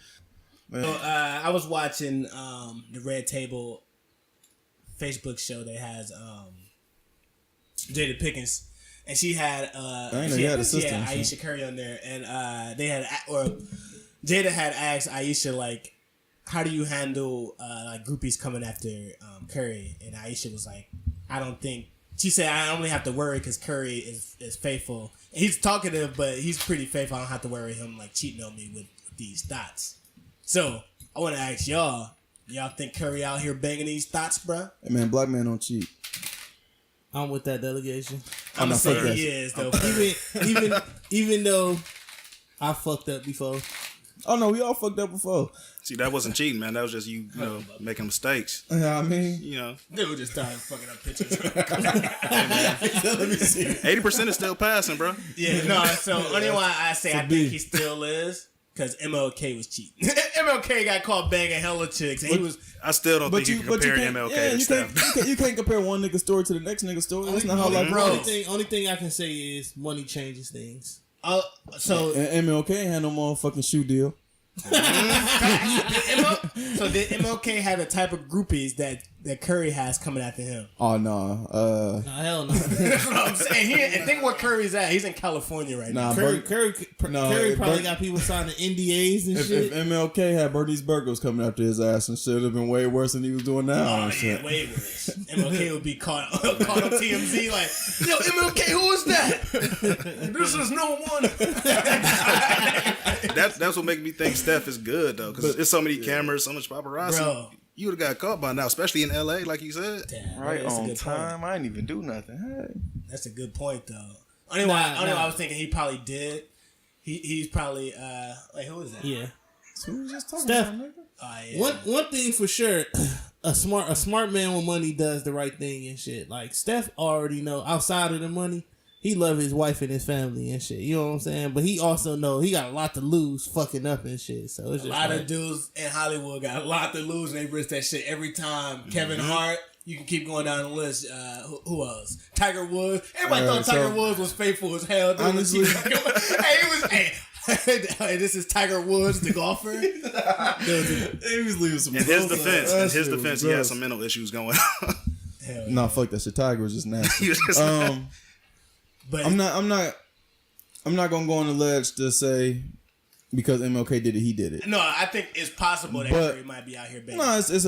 Man. So, I was watching the Red Table Facebook show that has Jada Pickens, and she had I know you had a sister and shit. Aisha Curry on there, and they had Jada had asked Aisha like, how do you handle like groupies coming after Curry, and Aisha was like, I don't think. She said, I only have to worry because Curry is faithful. He's talkative, but he's pretty faithful. I don't have to worry him like cheating on me with these thoughts. So I want to ask y'all think Curry out here banging these thoughts, bruh? Hey, man, black man don't cheat. I'm with that delegation. I'm gonna fuck say that he is though. Even though I fucked up before. Oh no, we all fucked up before. See, that wasn't cheating, man. That was just you know, making mistakes. Yeah, I mean, You know, Dude just started fucking up pictures. let me see. 80% is still passing, bro. Yeah, no. So only why I say I think he still is because MLK was cheating. MLK got caught banging hella chicks, and he was. I still don't think you can compare MLK to Steph. You can't compare one nigga story to the next nigga story. That's not how life works. Only thing I can say is money changes things. So And MLK ain't had no motherfucking shoe deal. So did MLK have the type of groupies that Curry has coming after him? Oh no, Nah, hell no. That's what I'm saying. And think where Curry's at. He's in California right now. Curry if probably got people signing NDAs and shit. If MLK had Bertie's Burgers coming after his ass and shit, it'd have been way worse than he was doing now. Oh, and yeah, shit. way worse. MLK would be caught on TMZ like, yo, MLK, who is that? This is no one. That's what makes me think Steph is good though, because there's so many cameras, so much paparazzi. Bro. You would have got caught by now, especially in LA, like you said. Damn, Right that's a on good time. point. I didn't even do nothing. Hey. That's a good point, though. Only why I was thinking he probably did. He's probably like, who is that? Yeah. So we was just talking Steph. about, nigga. Oh, yeah. One thing for sure, a smart man with money does the right thing and shit. Like Steph already know outside of the money, he love his wife and his family and shit. You know what I'm saying? But he also know he got a lot to lose fucking up and shit. So it's A just lot like, of dudes in Hollywood got a lot to lose, and they risk that shit every time. Kevin Hart, you can keep going down the list. Who else? Tiger Woods. Everybody thought Tiger Woods was faithful as hell. Dude. Honestly. Hey, this is Tiger Woods, the golfer. He was leaving some. In his defense, That shit was he had gross. some mental issues going on. Hell, Nah, fuck that shit. Tiger was just nasty. He was just- but I'm not gonna go on the ledge to say because MLK did it, he did it. no, I think it's possible that But- Curry might be out here banging. No, it's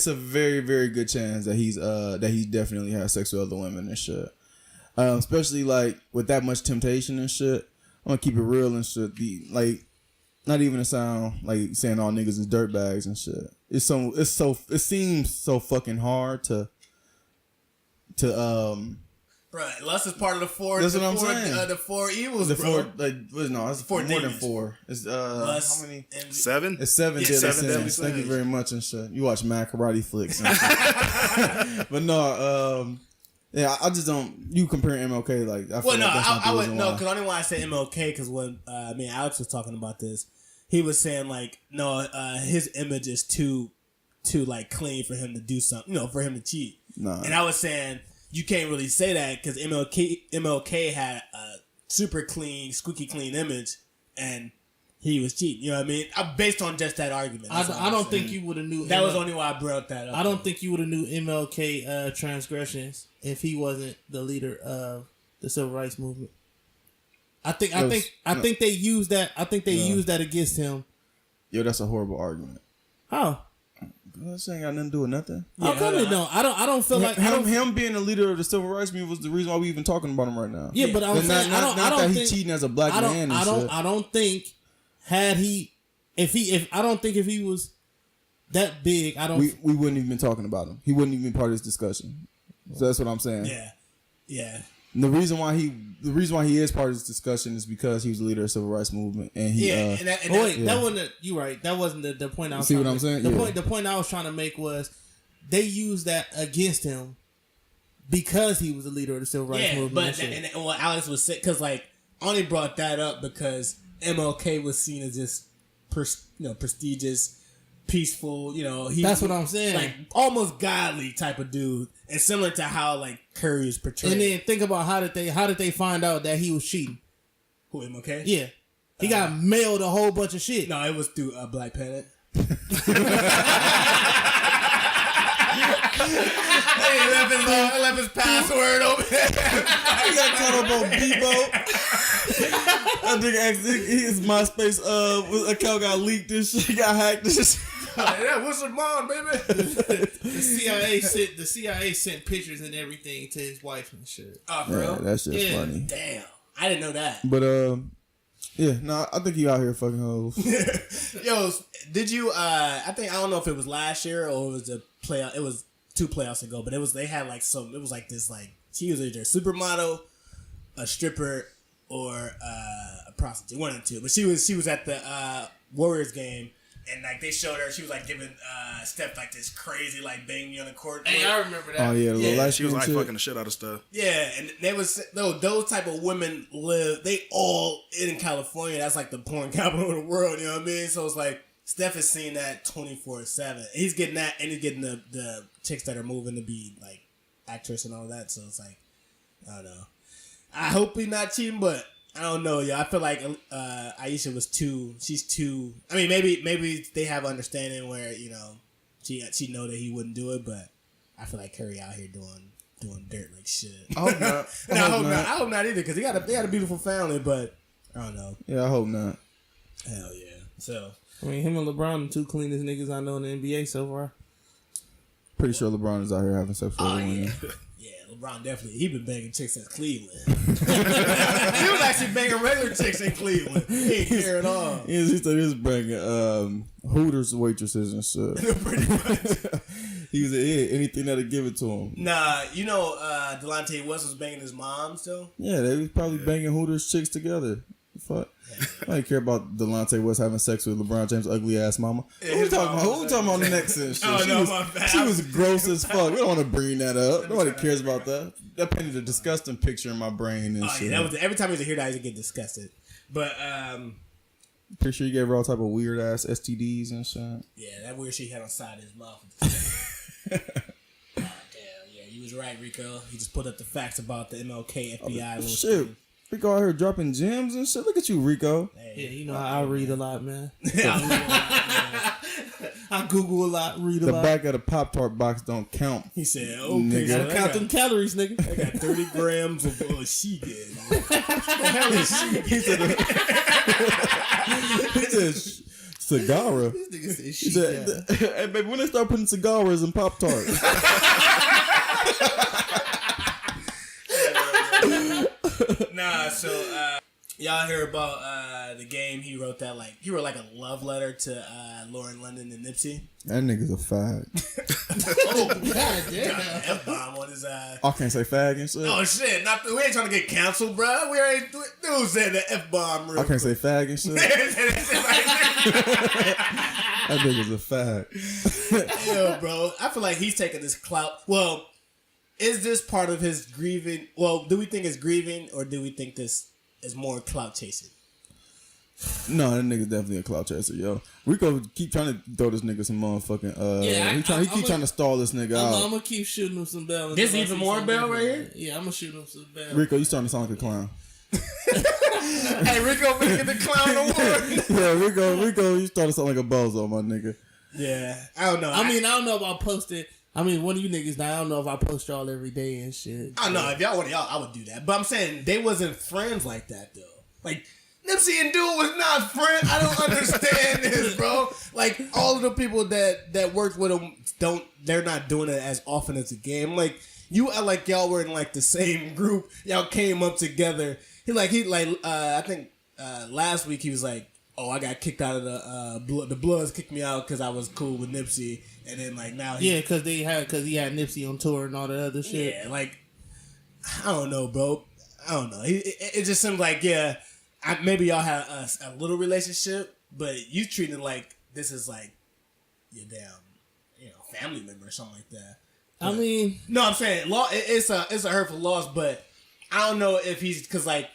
a very very good chance that he definitely has sex with other women and shit. Especially like with that much temptation and shit. I'm gonna keep it real and shit. Not even to sound like saying all niggas is dirtbags and shit. It seems so fucking hard to Right, lust is part of the four. That's the what I'm four, saying. The four evils, the bro. four it's Four more than demons. four. It's Lust, how many? envy. 7? It's seven Yeah, deadly seven sins. deadly Thank you sins. very much and shit. You watch mad karate flicks. And shit. But no, yeah, I just don't. You compare MLK like I feel Well, no, like that's not the I would reason no, why. because only why I say MLK because when me and Alex was talking about this, he was saying like, no, his image is too like clean for him to do something, for him to cheat. Nah. And I was saying you can't really say that because MLK had a super clean, squeaky clean image, and he was cheating. You know what I mean? Based on just that argument. That's all I I'm don't saying. think you would have knew. That was only why I brought that up. I don't think you would have knew MLK transgressions if he wasn't the leader of the civil rights movement. I think they used that. I think they used that against him. Yo, that's a horrible argument. How? This ain't got nothing to do with nothing. How come it don't? I don't feel like Him being the leader of the civil rights movement was the reason why we even talking about him right now. Yeah, but I'm But saying not I that don't he think cheating as a black man. I don't think if he was that big, I don't. we wouldn't even been talking about him. He wouldn't even be part of this discussion. So that's what I'm saying. Yeah. And the reason why he is part of this discussion is because he was the leader of the civil rights movement, and he. That wasn't. You right. That wasn't the point I was. See trying what to I'm saying? The Yeah. point. The point I was trying to make was they used that against him because he was the leader of the civil rights movement. But and what Alex was saying, because like I only brought that up because MLK was seen as just prestigious, peaceful. That's what I'm saying. Like almost godly type of dude, and similar to how like Curry is portrayed. And then think about how did they find out that he was cheating? Who MLK? Yeah, he got mailed a whole bunch of shit. No, it was through Black Planet. He left his password over there. He got caught up on Bebo. That nigga actually his MySpace account got leaked and shit. He got hacked and shit. Yeah, what's your mom, baby? The CIA sent pictures and everything to his wife and shit. Oh, bro. Yeah, that shit's funny. Damn, I didn't know that. But Yeah, no, I think he out here fucking hoes. Yo, did you? I don't know if it was last year or it was a playoff. It was 2 playoffs ago, but they had like some. It was like this like she was either a supermodel, a stripper, or a prostitute. One of the two. But she was at the Warriors game. And like they showed her, she was like giving Steph like this crazy like banging on the court. Hey, I remember that. Oh yeah, She was like fucking the shit out of stuff. Yeah, and they was those type of women live. They all in California. That's like the porn capital of the world. You know what I mean? So it's like Steph is seeing that 24/7. He's getting that, and he's getting the chicks that are moving to be like actress and all that. So it's like I don't know. I hope he's not cheating, but. I don't know, I feel like Aisha was too. She's too. I mean, maybe they have understanding where she know that he wouldn't do it, but I feel like Curry out here doing dirt like shit. I hope not. I hope not either because they got a beautiful family, but I don't know. Yeah, I hope not. Hell yeah. So I mean, him and LeBron, the 2 cleanest niggas I know in the NBA so far. Pretty sure LeBron is out here having sex with women. Yeah, LeBron definitely. He been banging chicks in Cleveland. He was actually banging regular chicks in Cleveland. He ain't care at all. He was bringing Hooters waitresses and shit. Pretty much. He was anything that'll give it to him. Nah, Delonte West was banging his mom still. Yeah, they was probably banging Hooters chicks together. Fuck. I don't care about Delonte West having sex with LeBron James' ugly ass mama. Who we talking about next and shit? My bad. She was gross as fuck. We don't want to bring that up. Nobody cares about that. That painted a disgusting picture in my brain and shit. Yeah, that was every time he hear that, he get disgusted. But pretty sure you gave her all type of weird ass STDs and shit. Yeah, that weird shit he had on the side of his mouth. Damn, yeah, you was right, Rico. He just put up the facts about the MLK FBI. Shit. Rico out here dropping gems and shit. Look at you, Rico. Hey, I read a lot, man. I Google a lot, read a lot. The back of the Pop-Tart box don't count. He said, okay, nigga. Gotta count them calories, nigga. I got 30 grams of she did. What the hell is she? He said cigarra. This nigga said He she said, hey, baby, when they start putting cigarras in Pop-Tarts? Nah, so y'all hear about the game? He wrote like a love letter to Lauren London and Nipsey. That nigga's a fag. Oh god damn! F-bomb on his eye. I can't say fag and shit. Oh shit! We ain't trying to get canceled, bro. We ain't. Dude said the F-bomb. I can't say fag and shit. That nigga's a fag. Yeah, bro. I feel like he's taking this clout. Well, is this part of his grieving? Well, do we think it's grieving, or do we think this is more clout chasing? No, that nigga's definitely a clout chaser, yo. Rico keep trying to throw this nigga some motherfucking he keep trying to stall this nigga out. I'm gonna keep shooting him some bell. This even more bell right here? Yeah, I'm gonna shoot him some bell. Rico, you starting to sound like a clown. Hey, Rico making the clown award. Yeah, Rico, you starting to sound like a bozo, my nigga. Yeah, I don't know. I don't know about posting. I mean, one of you niggas now, I don't know if I post y'all every day and shit. I don't know. If y'all wanted y'all, I would do that. But I'm saying they wasn't friends like that, though. Like, Nipsey and Dude was not friends. I don't understand this, bro. Like, all of the people that worked with him, they're not doing it as often as the game. Like, you act like y'all were in, like, the same group. Y'all came up together. I think last week he was like, oh, I got kicked out of the Bloods kicked me out because I was cool with Nipsey. And then, like, now because he had Nipsey on tour and all that other shit. Yeah, like, I don't know, bro. I don't know. It just seems like, yeah, maybe y'all had a little relationship, but you treat it like this is like your damn, family member or something like that. But, I mean, no, I'm saying it's a hurtful loss, but I don't know if he's because like.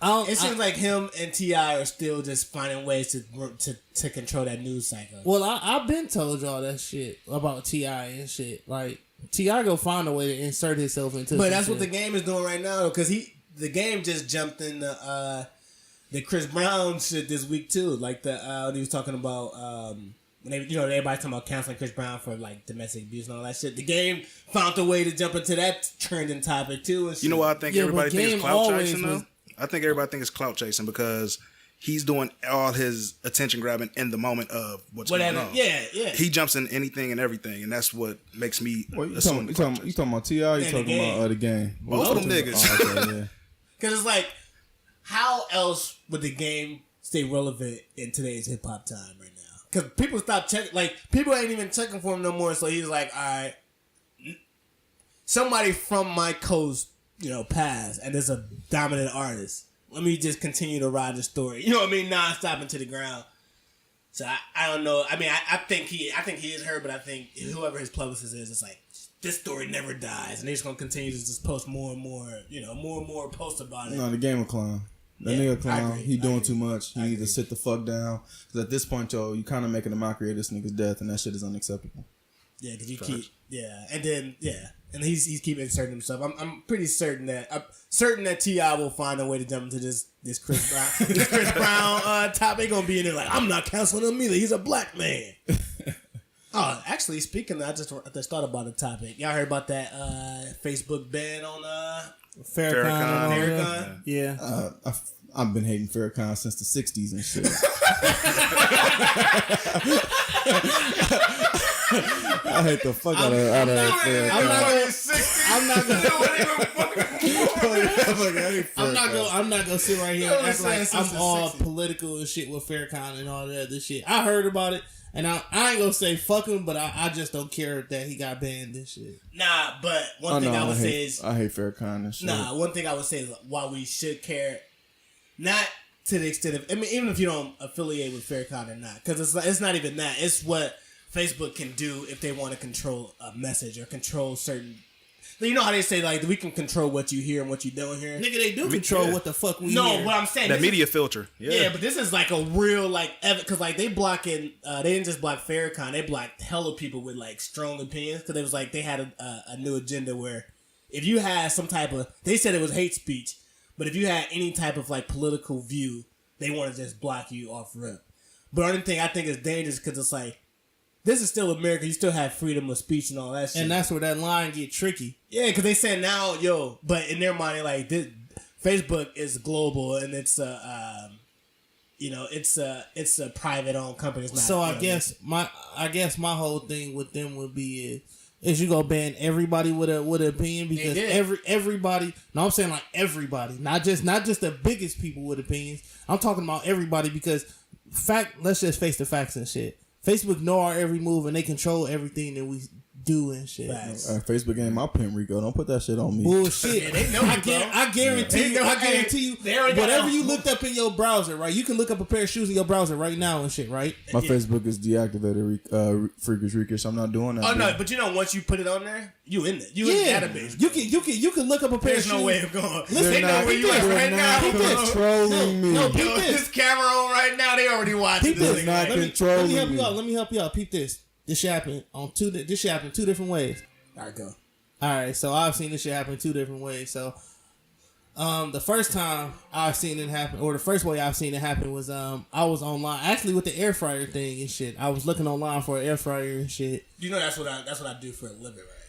It seems like him and T.I. are still just finding ways to control that news cycle. Well, I've been told y'all that shit about T.I. and shit. Like, T.I. go find a way to insert himself into. But that's shit. what the game is doing right now, because the game just jumped in the Chris Brown shit this week too. Like when he was talking about when everybody's talking about canceling Chris Brown for like domestic abuse and all that shit. The game found a way to jump into that trending topic too. And shit. You know what I think everybody thinks is clout chasing though? I think everybody thinks it's clout chasing because he's doing all his attention grabbing in the moment of what's going on. Yeah. He jumps in anything and everything, and that's what makes me assume. You talking about T.I.? You talking about the game? Both of them niggas. Because it's like, how else would the game stay relevant in today's hip hop time right now? Because people stop checking, like, people ain't even checking for him no more. So he's like, all right, somebody from my coast, passed, and there's a dominant artist. Let me just continue to ride the story. You know what I mean? Non-stop into the ground. So I don't know. I mean, I think he is heard, but I think whoever his publicist is, it's like, this story never dies, and they're just gonna continue to just post more and more, more and more posts about it. No, the game of clown. That nigga clown, he doing too much. He needs to sit the fuck down. Because at this point, yo, you kind of making a mockery of this nigga's death, and that shit is unacceptable. Yeah, because you and then and he's keep inserting himself. I'm pretty certain that T.I. will find a way to jump into this Chris Brown Chris Brown topic. Gonna be in there like, I'm not canceling him either. He's a black man. Oh, actually, speaking of, I just thought about a topic. Y'all heard about that Facebook ban on Farrakhan? Yeah. I've been hating Farrakhan since the 60s and shit. I hate the fuck out of Farrakhan. I'm not gonna sit right here and act like I'm all political and shit with Farrakhan and all that other shit. I heard about it. And I ain't gonna say fuck him, but I just don't care that he got banned and shit. Nah, but one thing I would say is... I hate Farrakhan and shit. Nah, one thing I would say is why we should care, not to the extent of... I mean, even if you don't affiliate with Farrakhan or not, because it's not even that. It's what Facebook can do if they want to control a message or control certain... You know how they say, like, we can control what you hear and what you don't hear? Nigga, they do control what the fuck we hear. No, what I'm saying... That media filter. Yeah, but this is like a real, like... Because, like, they blocking... they didn't just block Farrakhan. They blocked hella people with, like, strong opinions. Because it was like they had a new agenda where if you had some type of... They said it was hate speech. But if you had any type of, like, political view, they want to just block you off rip. But the only thing I think is dangerous because it's like... This is still America. You still have freedom of speech and all that shit. And that's where that line get tricky. Yeah, because they say now, but in their mind, like, this, Facebook is global and it's it's a private owned company. It's not, so I guess my whole thing with them would be is you gonna ban everybody with an opinion because everybody. No, I'm saying like everybody, not just the biggest people with opinions. I'm talking about everybody because let's just face the facts and shit. Facebook know our every move and they control everything that we do and shit. Facebook ain't my pimp Rico. Don't put that shit on me. Bullshit. Yeah, they know I guarantee you. Whatever you looked up in your browser, right? You can look up a pair of shoes in your browser right now and shit, right? My Facebook is deactivated. Freakish Rico, so I'm not doing that. Oh no, but once you put it on there, you in it. You in the database. You can look up a pair of shoes. There's no way of going. Listen, they know where you at right now. They're controlling me. No, this camera on right now. They already watching this. Not controlling me. Let me help you out. Peep this. This shit happened two different ways. All right, go. All right, so I've seen this shit happen 2 different ways. So, the first time I've seen it happen, or the first way I've seen it happen was I was online actually with the air fryer thing and shit. I was looking online for an air fryer and shit. You know that's what I do for a living, right?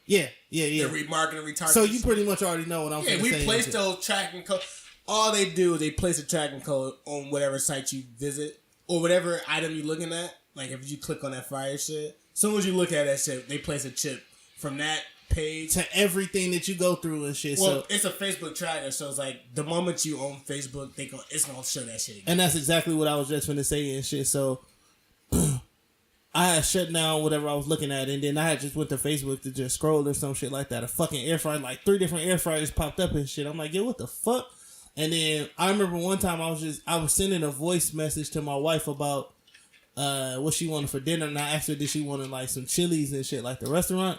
Yeah. The remarketing, retargeting. So you pretty much already know what I'm saying. Yeah, we place those tracking codes. All they do is they place a tracking code on whatever site you visit or whatever item you're looking at. Like if you click on that fryer shit, as soon as you look at that shit, they place a chip from that page to everything that you go through and shit. Well, it's a Facebook tracker, so it's like the moment you own Facebook, it's gonna show that shit again. And that's exactly what I was just gonna say and shit. So I had shut down whatever I was looking at, and then I had just went to Facebook to just scroll or some shit like that. A fucking air fryer, like 3 different air fryers popped up and shit. I'm like, yo, what the fuck? And then I remember one time I was sending a voice message to my wife about what she wanted for dinner, and I asked her did she wanted like some Chili's and shit like the restaurant,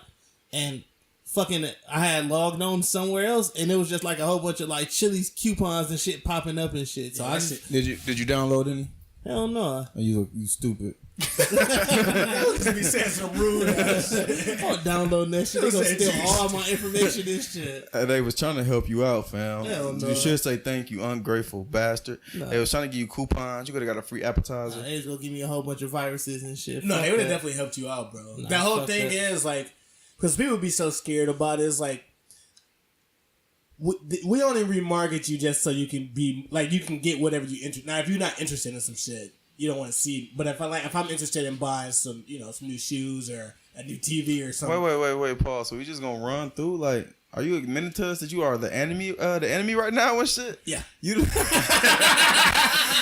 and fucking I had logged on somewhere else and it was just like a whole bunch of like Chili's coupons and shit popping up and shit. So did you download any? Hell no. You stupid. Be saying some rude ass shit. I'm downloading that shit. They gonna steal all my information and shit. They was trying to help you out, fam. Hell no. You should say thank you, ungrateful bastard. No. They was trying to give you coupons. You could have got a free appetizer. They was gonna give me a whole bunch of viruses and shit. No, they would have definitely helped you out, bro. That whole thing is like, because people be so scared about it. It's like, we only remarket you just so you can be like, you can get whatever you interested. Now, if you're not interested in some shit, you don't want to see. But if I'm interested in buying some, some new shoes or a new TV or something. Wait, Paul. So we just gonna run through like Are you admitting to us that you are the enemy right now and shit? Yeah. You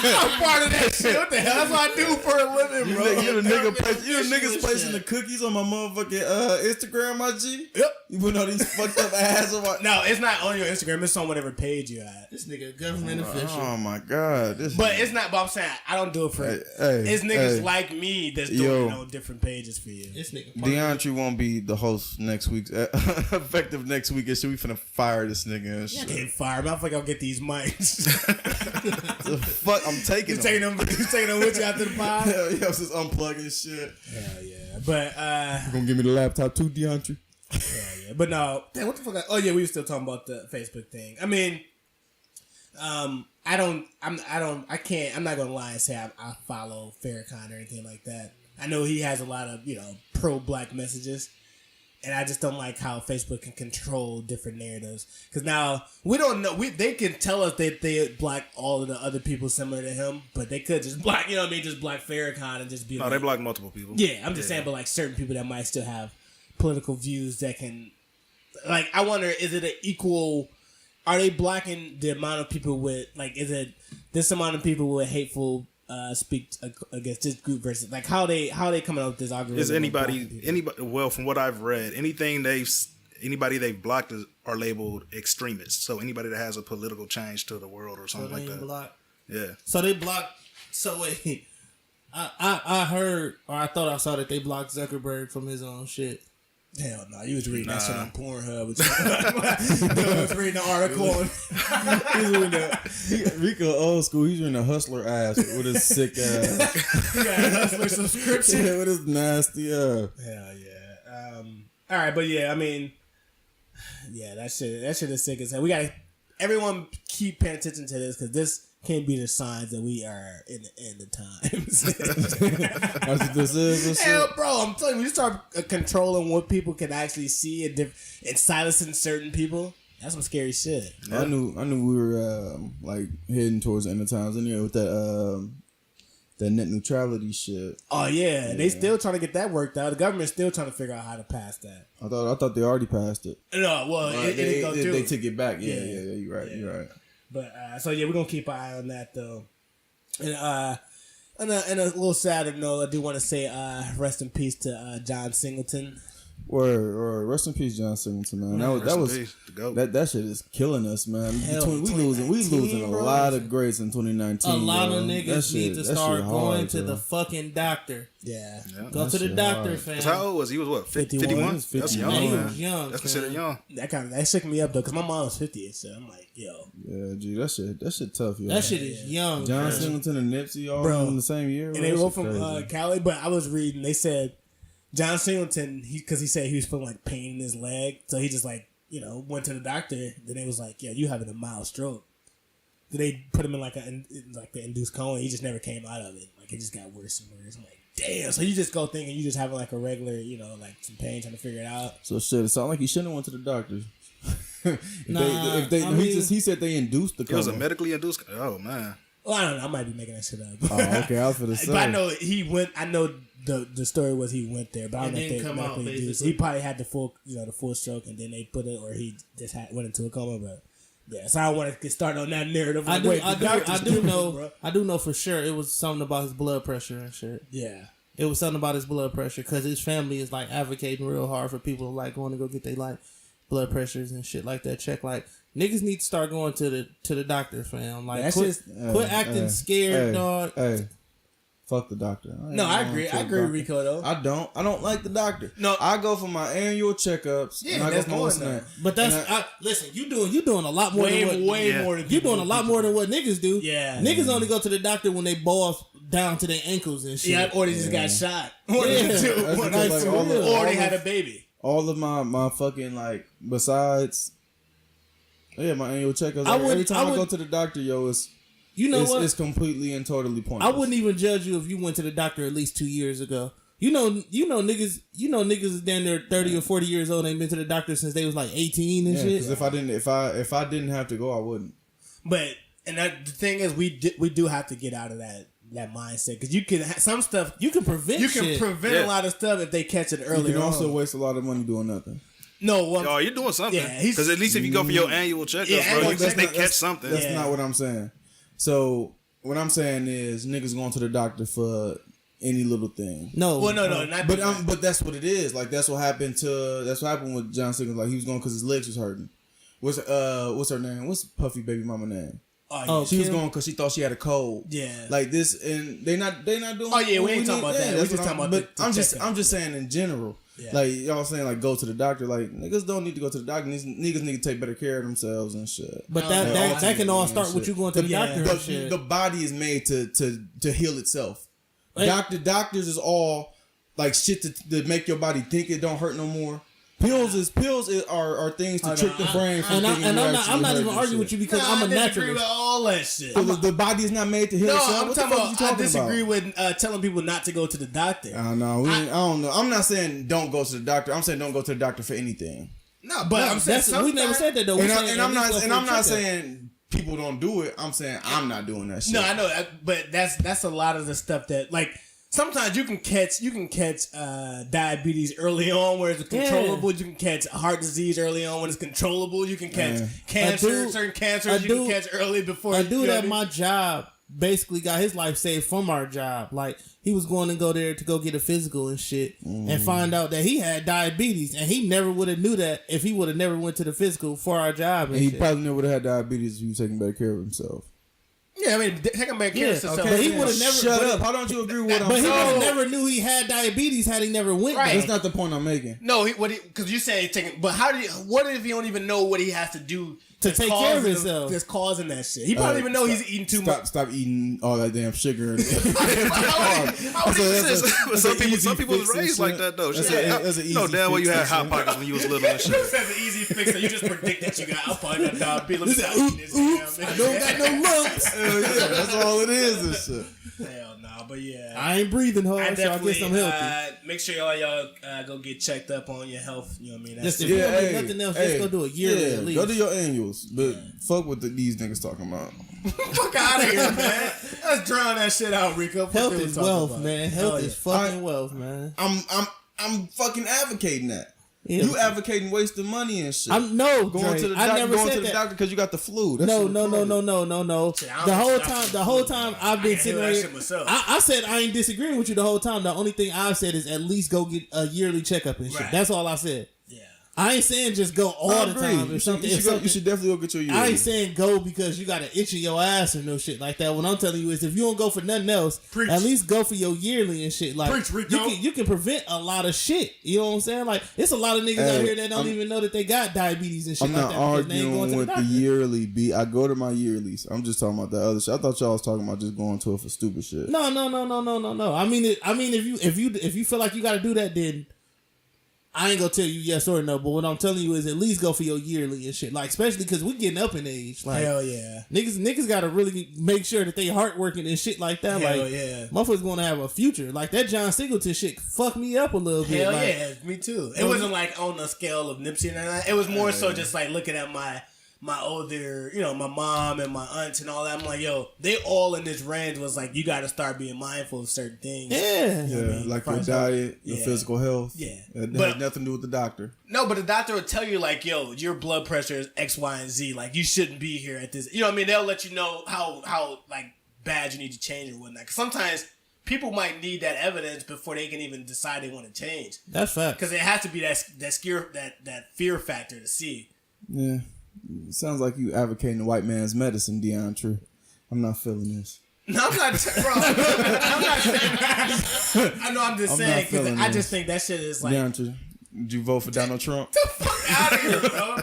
I'm part of that shit. What the hell? That's what I do for a living, bro. You the niggas placing the cookies on my motherfucking Instagram, my G? Yep. You put all these fucked up ass on my... No, it's not on your Instagram. It's on whatever page you at. This nigga government official. Oh my God. But it's not, but I'm saying, I don't do it for it's niggas like me that's doing it on different pages for you. This nigga. DeAndre won't be the host next week. Effective next week. So we finna fire this nigga and shit. Get fired. I think I'll get these mics. The fuck, I'm taking them. You taking them with you after the pod? Hell yeah, I was just unplugging shit. Hell yeah. But, You gonna give me the laptop too, DeAndre? yeah. But no. Damn, what the fuck? Oh yeah, we were still talking about the Facebook thing. I mean, I'm not gonna lie and say I follow Farrakhan or anything like that. I know he has a lot of, pro-black messages. And I just don't like how Facebook can control different narratives. Because now, we don't know. They can tell us that they block all of the other people similar to him. But they could just block, just block Farrakhan and just be No, they block multiple people. Yeah, I'm just saying, but like certain people that might still have political views that can... Like, I wonder, is it an equal... Are they blocking the amount of people with... Like, is it this amount of people with hateful... speak against this group versus like how they coming up with this algorithm? Is anybody? Well, from what I've read, anybody they've blocked are labeled extremists. So anybody that has a political change to the world or something like that. Blocked. Yeah. So they blocked. So wait, I heard or I thought I saw that they blocked Zuckerberg from his own shit. Hell no, you was reading that shit on Pornhub. You was reading the article. Rico old school. He's in a hustler ass with his sick ass. He got a hustler subscription. Yeah, with his nasty Hell yeah. All right, but yeah, I mean, yeah, that shit is sick as hell. We gotta everyone keep paying attention to this because this can't be the signs that we are in the end of times. That's what this is. Hell, bro, I'm telling you, you start controlling what people can actually see and silencing certain people. That's some scary shit. I knew we were heading towards the end of times anyway with that net neutrality shit. Oh yeah, they still trying to get that worked out. The government's still trying to figure out how to pass that. I thought they already passed it. No, well, it didn't go through. They took it back. Yeah, you're right. You're right. But so yeah, we're gonna keep an eye on that though. And on a little sadder note, I do want to say rest in peace to John Singleton. Word. Rest in peace, John Singleton, man. That shit is killing us, man. We losing a lot of greats in 2019. A lot of niggas need to start going to the fucking doctor. Yeah. Go to the doctor, fam. How old was he? He was what? 51? That's young, man. He was young. That's considered young. That shook me up though, cause my mom was 50, so I'm like, yo. Yeah, G, that shit tough, yo. That shit is young. John Singleton and Nipsey all in the same year, and they were from Cali. But I was reading, they said John Singleton, because he said he was feeling like pain in his leg, so he just went to the doctor. Then they was like, yeah, you having a mild stroke. Then they put him in the induced coma. He just never came out of it. Like it just got worse and worse. I'm like, damn. So you just go thinking you just having like a regular, some pain, trying to figure it out. So shit, it sounded like he shouldn't have went to the doctor. He said they induced the coma. It was a medically induced. Oh man. Well, I don't know. I might be making that shit up. Oh, okay. I was for the same. But I know he went. I know the story was he went there, but I don't know if they medically induced. He probably had the full stroke, and then they put it, or he just went into a coma. But yeah, so I don't want to get started on that narrative. I do know for sure it was something about his blood pressure and shit. Yeah. It was something about his blood pressure because his family is like advocating real hard for people going to go get their blood pressures and shit like that. Check niggas need to start going to the doctor, fam. Quit acting scared, dog. Hey, fuck the doctor. I agree. I agree with Rico though. I don't like the doctor. No, I go for my annual checkups. Yeah, and I that's go for my But listen. You doing a lot more. Way more than you doing a lot more than what niggas do. Yeah, niggas only go to the doctor when they balls down to their ankles and shit. Yeah, or they just got shot. Or they had a baby. All of my fucking besides. Yeah, my annual checkups. Every time I go to the doctor, it's completely and totally pointless. I wouldn't even judge you if you went to the doctor at least 2 years ago. You know niggas is down there 30 or 40 years old and ain't been to the doctor since they was like 18 and shit. Because if I didn't have to go, I wouldn't. But the thing is, we do have to get out of that mindset because you can some stuff you can prevent. You can prevent a lot of stuff if they catch it early. You can also waste a lot of money doing nothing. No, well, Oh, you're doing something. Yeah, he's- Because at least if you go for your annual checkups, Yeah, bro, annual at least they checkup, catch something. That's Yeah. not what I'm saying. So what I'm saying is niggas going to the doctor for any little thing. No. well, no, not that. But that's what it is. Like that's what happened with John Siggins. Like he was going because his legs was hurting. What's her name? What's Puffy baby mama name? Oh, She was Kim? going because she thought she had a cold. Yeah. Like this, and they not doing. Oh, yeah, we what ain't talking need. about that. Yeah, We that's just what talking about But the checkup. I'm just saying in general. Yeah. Like y'all saying, like go to the doctor. Like niggas don't need to go to the doctor. Niggas need to take better care of themselves and shit. But that can all start with you going to the Yeah. doctor and shit. The body is made to heal itself. Hey. Doctors is all like shit to make your body think it don't hurt no more. Pills are things to trick the brain from And thinking I'm you not actually even hurt arguing and with you shit. because I'm a I disagree naturalist. with all that shit. So the body is not made to heal No, itself. I'm What the talking fuck about. you talking I disagree about? with telling people not to go to the doctor. I don't know. I don't know. I'm not saying don't go to the doctor. I'm saying don't go to the doctor for anything. No, but I'm saying We never said that though. We said And I'm at least go for a not checkup. saying people don't do it. I'm saying I'm not doing that shit. No, I know, but that's a lot of the stuff that like sometimes you can catch diabetes early on where it's controllable. You can catch heart disease early on when it's controllable. You can catch cancer, certain cancers you can catch early before. A dude at you know my job basically got his life saved from our job. Like he was going to go there to go get a physical and shit, and find out that he had diabetes, and he never would have knew that if he would have never went to the physical for our job. And And he shit. probably never would have had diabetes if he was taking better care of himself. Yeah, I mean, taking back care of Yeah, yourself. but he would have never. Shut but, up. How don't you agree with what I'm But he would have saying? never knew he had diabetes had he never went Right. there. That's not the point I'm making. No, because you say he's taking. But what if he don't even know what he has to do To that's take care of causing- himself? That's causing that shit. He probably even know he's eating too much. Stop eating all that damn sugar. But some people was raised like that though. That's Shit. an easy No, damn well you had fix, hot pockets when you was little and shit. That's an easy fix. So you just predict that you got. I probably got diabetes. Let me stop eating this. Oops, I don't got no lumps. Hell yeah, that's all it is. This shit. Hell no, but yeah. I ain't breathing hard, I so I definitely guess I'm healthy. make sure y'all go get checked up on your health. You know what I mean? Just That's if you don't do nothing else, just go do a yearly at least. Go to your annuals, but fuck what these niggas talking about. fuck out of here, man. Let's drown that shit out, Rico. Fuck Health what we is talking wealth, about. man. Hell Health yeah. is fucking wealth, man. I'm fucking advocating that. Yeah. You advocating wasting money and shit. I'm no going Dre, to the I doctor, never going said to the that. doctor because you got the flu. That's No. your problem. Shit, I The don't whole know time, shit the whole about time that. I've I been can sitting handle that right. shit myself. I said I ain't disagreeing with you the whole time. The only thing I said is at least go get a yearly checkup and shit. Right. That's all I said. Yeah. I ain't saying just go all I the agree. time. You If something, should if go- something, you should definitely go get your yearly. I ain't saying go because you got an itch in your ass or no shit like that. What I'm telling you is if you don't go for nothing else, Preach. at least go for your yearly and shit. Like Preach, Rico. you can prevent a lot of shit. You know what I'm saying? Like it's a lot of niggas Hey, out here that don't even know that they got diabetes and shit I'm like not that because they ain't going arguing to the with the doctor. yearly B. I go to my yearlies. I'm just talking about that other shit. I thought y'all was talking about just going to it for stupid shit. No. I mean, if you feel like you got to do that, then I ain't gonna tell you yes or no. But what I'm telling you is at least go for your yearly and shit. Like especially because we getting up in age. Like Hell yeah. niggas got to really make sure that they heart working and shit like that. Hell like yeah. motherfuckers gonna have a future. Like that John Singleton shit fucked me up a little bit. Hell Like, yeah, me too. It wasn't like on the scale of Nipsey and that. It was more so just like looking at my older, my mom and my aunts and all that. I'm like, yo, they all in this range was like, you got to start being mindful of certain things. Yeah. Yeah, I mean, like your first diet, your yeah. physical health. Yeah. It But- has nothing to do with the doctor. No, but the doctor will tell you like, yo, your blood pressure is X, Y, and Z. Like, you shouldn't be here at this. You know what I mean? They'll let you know how like bad you need to change or whatnot. Because sometimes people might need that evidence before they can even decide they want to change. That's fact. Because it has to be that fear factor to see. Yeah. It sounds like you advocating the white man's medicine, DeAndre. I'm not feeling this. No, I'm not, bro. I'm not saying that. I know. I'm just I'm saying not because feeling I this. just think that shit is like DeAndre, did you vote for Donald Trump? out of here, bro.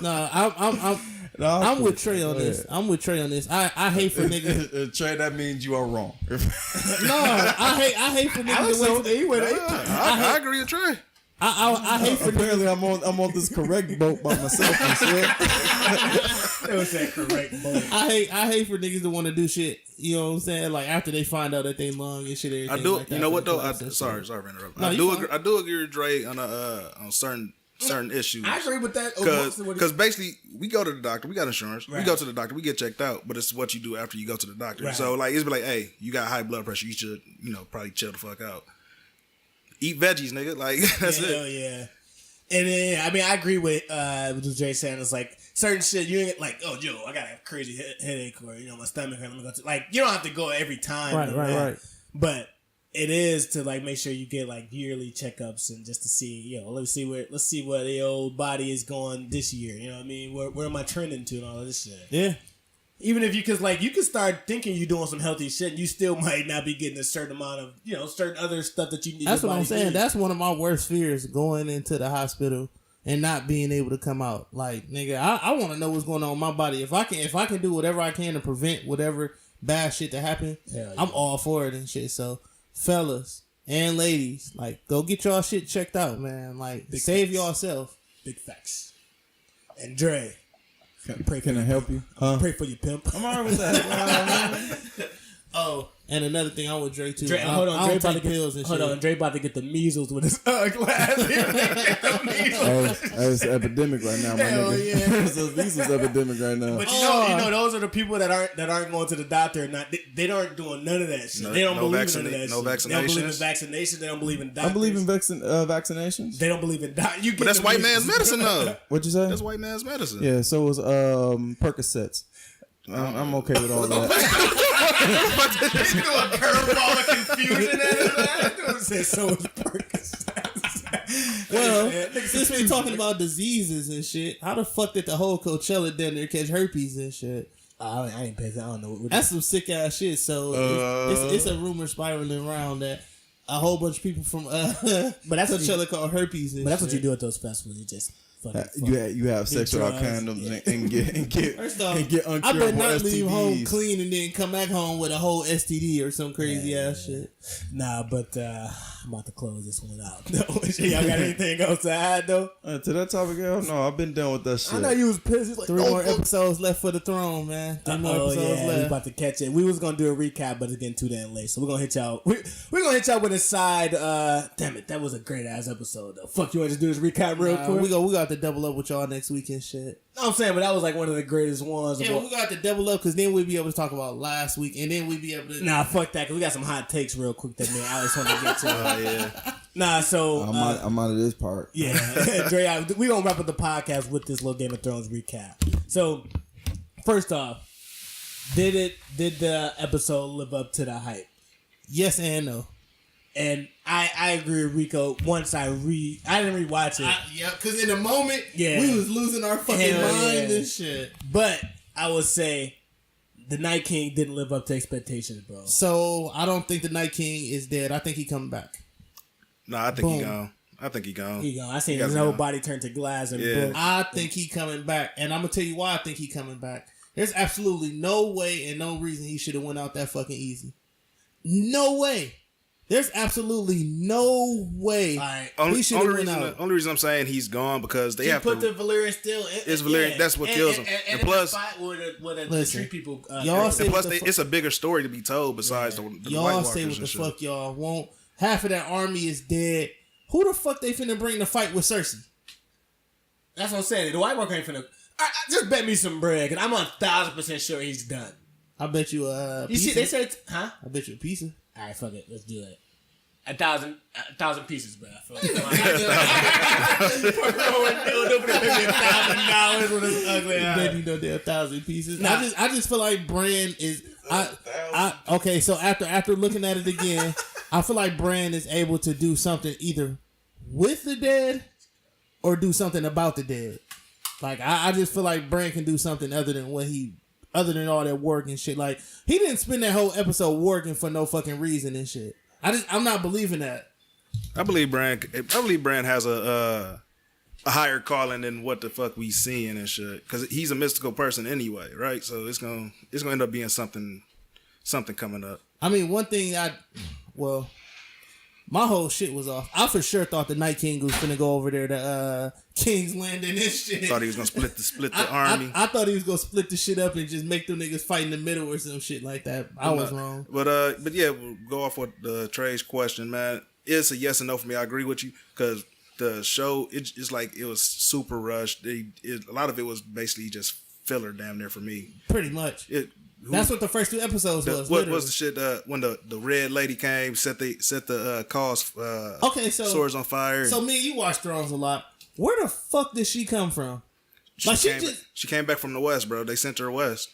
No, I'm with Trey on this. I'm with Trey on this. I hate for niggas. Trey, that means you are wrong. No, I hate for niggas to wait. I agree with Trey. I hate for Apparently, I'm on this correct boat by myself and shit. That was that correct boy. I hate for niggas to want to do shit. You know what I'm saying? Like after they find out that they lung and shit. Everything I do. Like that You know what for the though? process. Sorry for interrupting. No, you fine. I do agree with Dre on certain issues. I agree with that. Because basically, we go to the doctor, we got insurance, we Right. go to the doctor, we get checked out, but it's what you do after you go to the doctor. Right. So like, it's be like, hey, you got high blood pressure, you should, probably chill the fuck out. Eat veggies, nigga. Like that's Hell it. yeah. And then, I mean, I agree with what Jay saying. It's like certain shit you ain't like, oh, Joe, I got a crazy headache, or my stomach hurt. Let me go to like. You don't have to go every time, Right. But it is to like make sure you get like yearly checkups and just to see, let's see where the old body is going this year. You know what I mean? Where am I trending to and all of this shit? Yeah. Even if you can start thinking you're doing some healthy shit, you still might not be getting a certain amount of, certain other stuff that you need. That's what I'm saying. That's one of my worst fears, going into the hospital and not being able to come out. Like, nigga, I want to know what's going on with my body. If I can do whatever I can to prevent whatever bad shit to happen, I'm all for it and shit. So, fellas and ladies, like, go get y'all shit checked out, man. Like, save yourself. Big facts. And Dre. Can I help you? Pray for your pimp. I'm alright with that. Oh, and another thing, I'm with Dre too. Hold on, Dre about to pills and shit. Dre about to get the measles with his glass. It's an epidemic right now, my nigga. Yeah. It's a measles epidemic right now. But those are the people that aren't going to the doctor. They aren't doing none of that shit. They don't believe in none of that shit. No vaccinations. They don't believe in vaccinations. They don't believe in doctors. I believe in vaccinations. They don't believe in doctors. But that's white man's medicine, though. What'd you say? That's white man's medicine. Yeah, so was Percocets. I'm okay with all that. You do a curveball of confusion at it. So is Percocets. Well, since we're talking about diseases and shit, how the fuck did the whole Coachella dinner catch herpes and shit? I ain't paying. I don't know. That's some sick ass shit. So it's a rumor spiraling around that a whole bunch of people from but that's Coachella called herpes. And but that's shit. what you do at those festivals. You just you have sex without condoms and get First off, uncurable I better not STDs. leave home clean and then come back home with a whole STD or some crazy ass shit. Nah, but I'm about to close this one out. Y'all got anything else to add though? To that topic, girl? No, I've been done with that shit. I know you was pissed. He's like, 3 more episodes left for the throne, man. 3 more episodes we left. about to catch it. We was gonna do a recap, but it's getting too damn late. So we're gonna hit y'all. We're gonna hit y'all with a side. Damn it, that was a great ass episode though. Fuck, you want to do this recap real quick? We got to double up with y'all next week and shit. No, I'm saying, but that was like one of the greatest ones. Yeah, we got to double up because then we'll be able to talk about last week and then we'll be able to. Nah, fuck that, because we got some hot takes real quick that me and Alex want to get to. Oh, yeah. Nah, so I'm out of this part. Yeah, Dre, we gonna wrap up the podcast with this little Game of Thrones recap. So, first off, did the episode live up to the hype? Yes and no. And I agree with Rico. Once I didn't rewatch it. Yeah, because in the moment, yeah, we was losing our fucking mind and shit. But I would say the Night King didn't live up to expectations, bro. So I don't think the Night King is dead. I think he coming back. No, I think he gone. He gone. I seen his whole body turn to glass and boom. I think he coming back, and I'm gonna tell you why I think he coming back. There's absolutely no way and no reason he should have went out that fucking easy. No way. There's absolutely no way he should have went out. The only reason I'm saying he's gone because they have put to the Valyrian still. It's Valyrian. Yeah. That's what kills him. And plus, the tree people. Y'all say and plus, it's a bigger story to be told besides the y'all White Walkers say what the shit. fuck y'all want. Half of that army is dead. Who the fuck they finna bring to fight with Cersei? That's what I'm saying. The White Walker ain't finna. Just bet me some bread, because I'm 1,000% sure he's done. I bet you you see, they said, huh? I bet you a pizza. All right, fuck it. Let's do it. 1,000 pieces, bro. $1,000 with his ugly eye. Baby, they're 1,000 pieces. Nah. I just feel like Bran is. Okay, so after looking at it again, I feel like Bran is able to do something either with the dead or do something about the dead. Like I just feel like Bran can do something other than all that work and shit. Like he didn't spend that whole episode working for no fucking reason and shit. I'm not believing that. I believe Bran has a higher calling than what the fuck we seeing and shit. Because he's a mystical person anyway, right? So it's gonna end up being something coming up. I mean, one thing my whole shit was off. I for sure thought the Night King was finna go over there to King's Landing and shit. Thought he was gonna split the army. I thought he was gonna split the shit up and just make them niggas fight in the middle or some shit like that. I was wrong. But yeah, we'll go off with the Trey's question, man. It's a yes and no for me. I agree with you because the show it's like it was super rushed. A lot of it was basically just filler, damn near for me. Pretty much. That's what the first 2 episodes was. What was the shit when the red lady came, set the cause okay, so swords on fire? So me and you watch Thrones a lot. Where the fuck did she come from? She came back from the West, bro. They sent her west.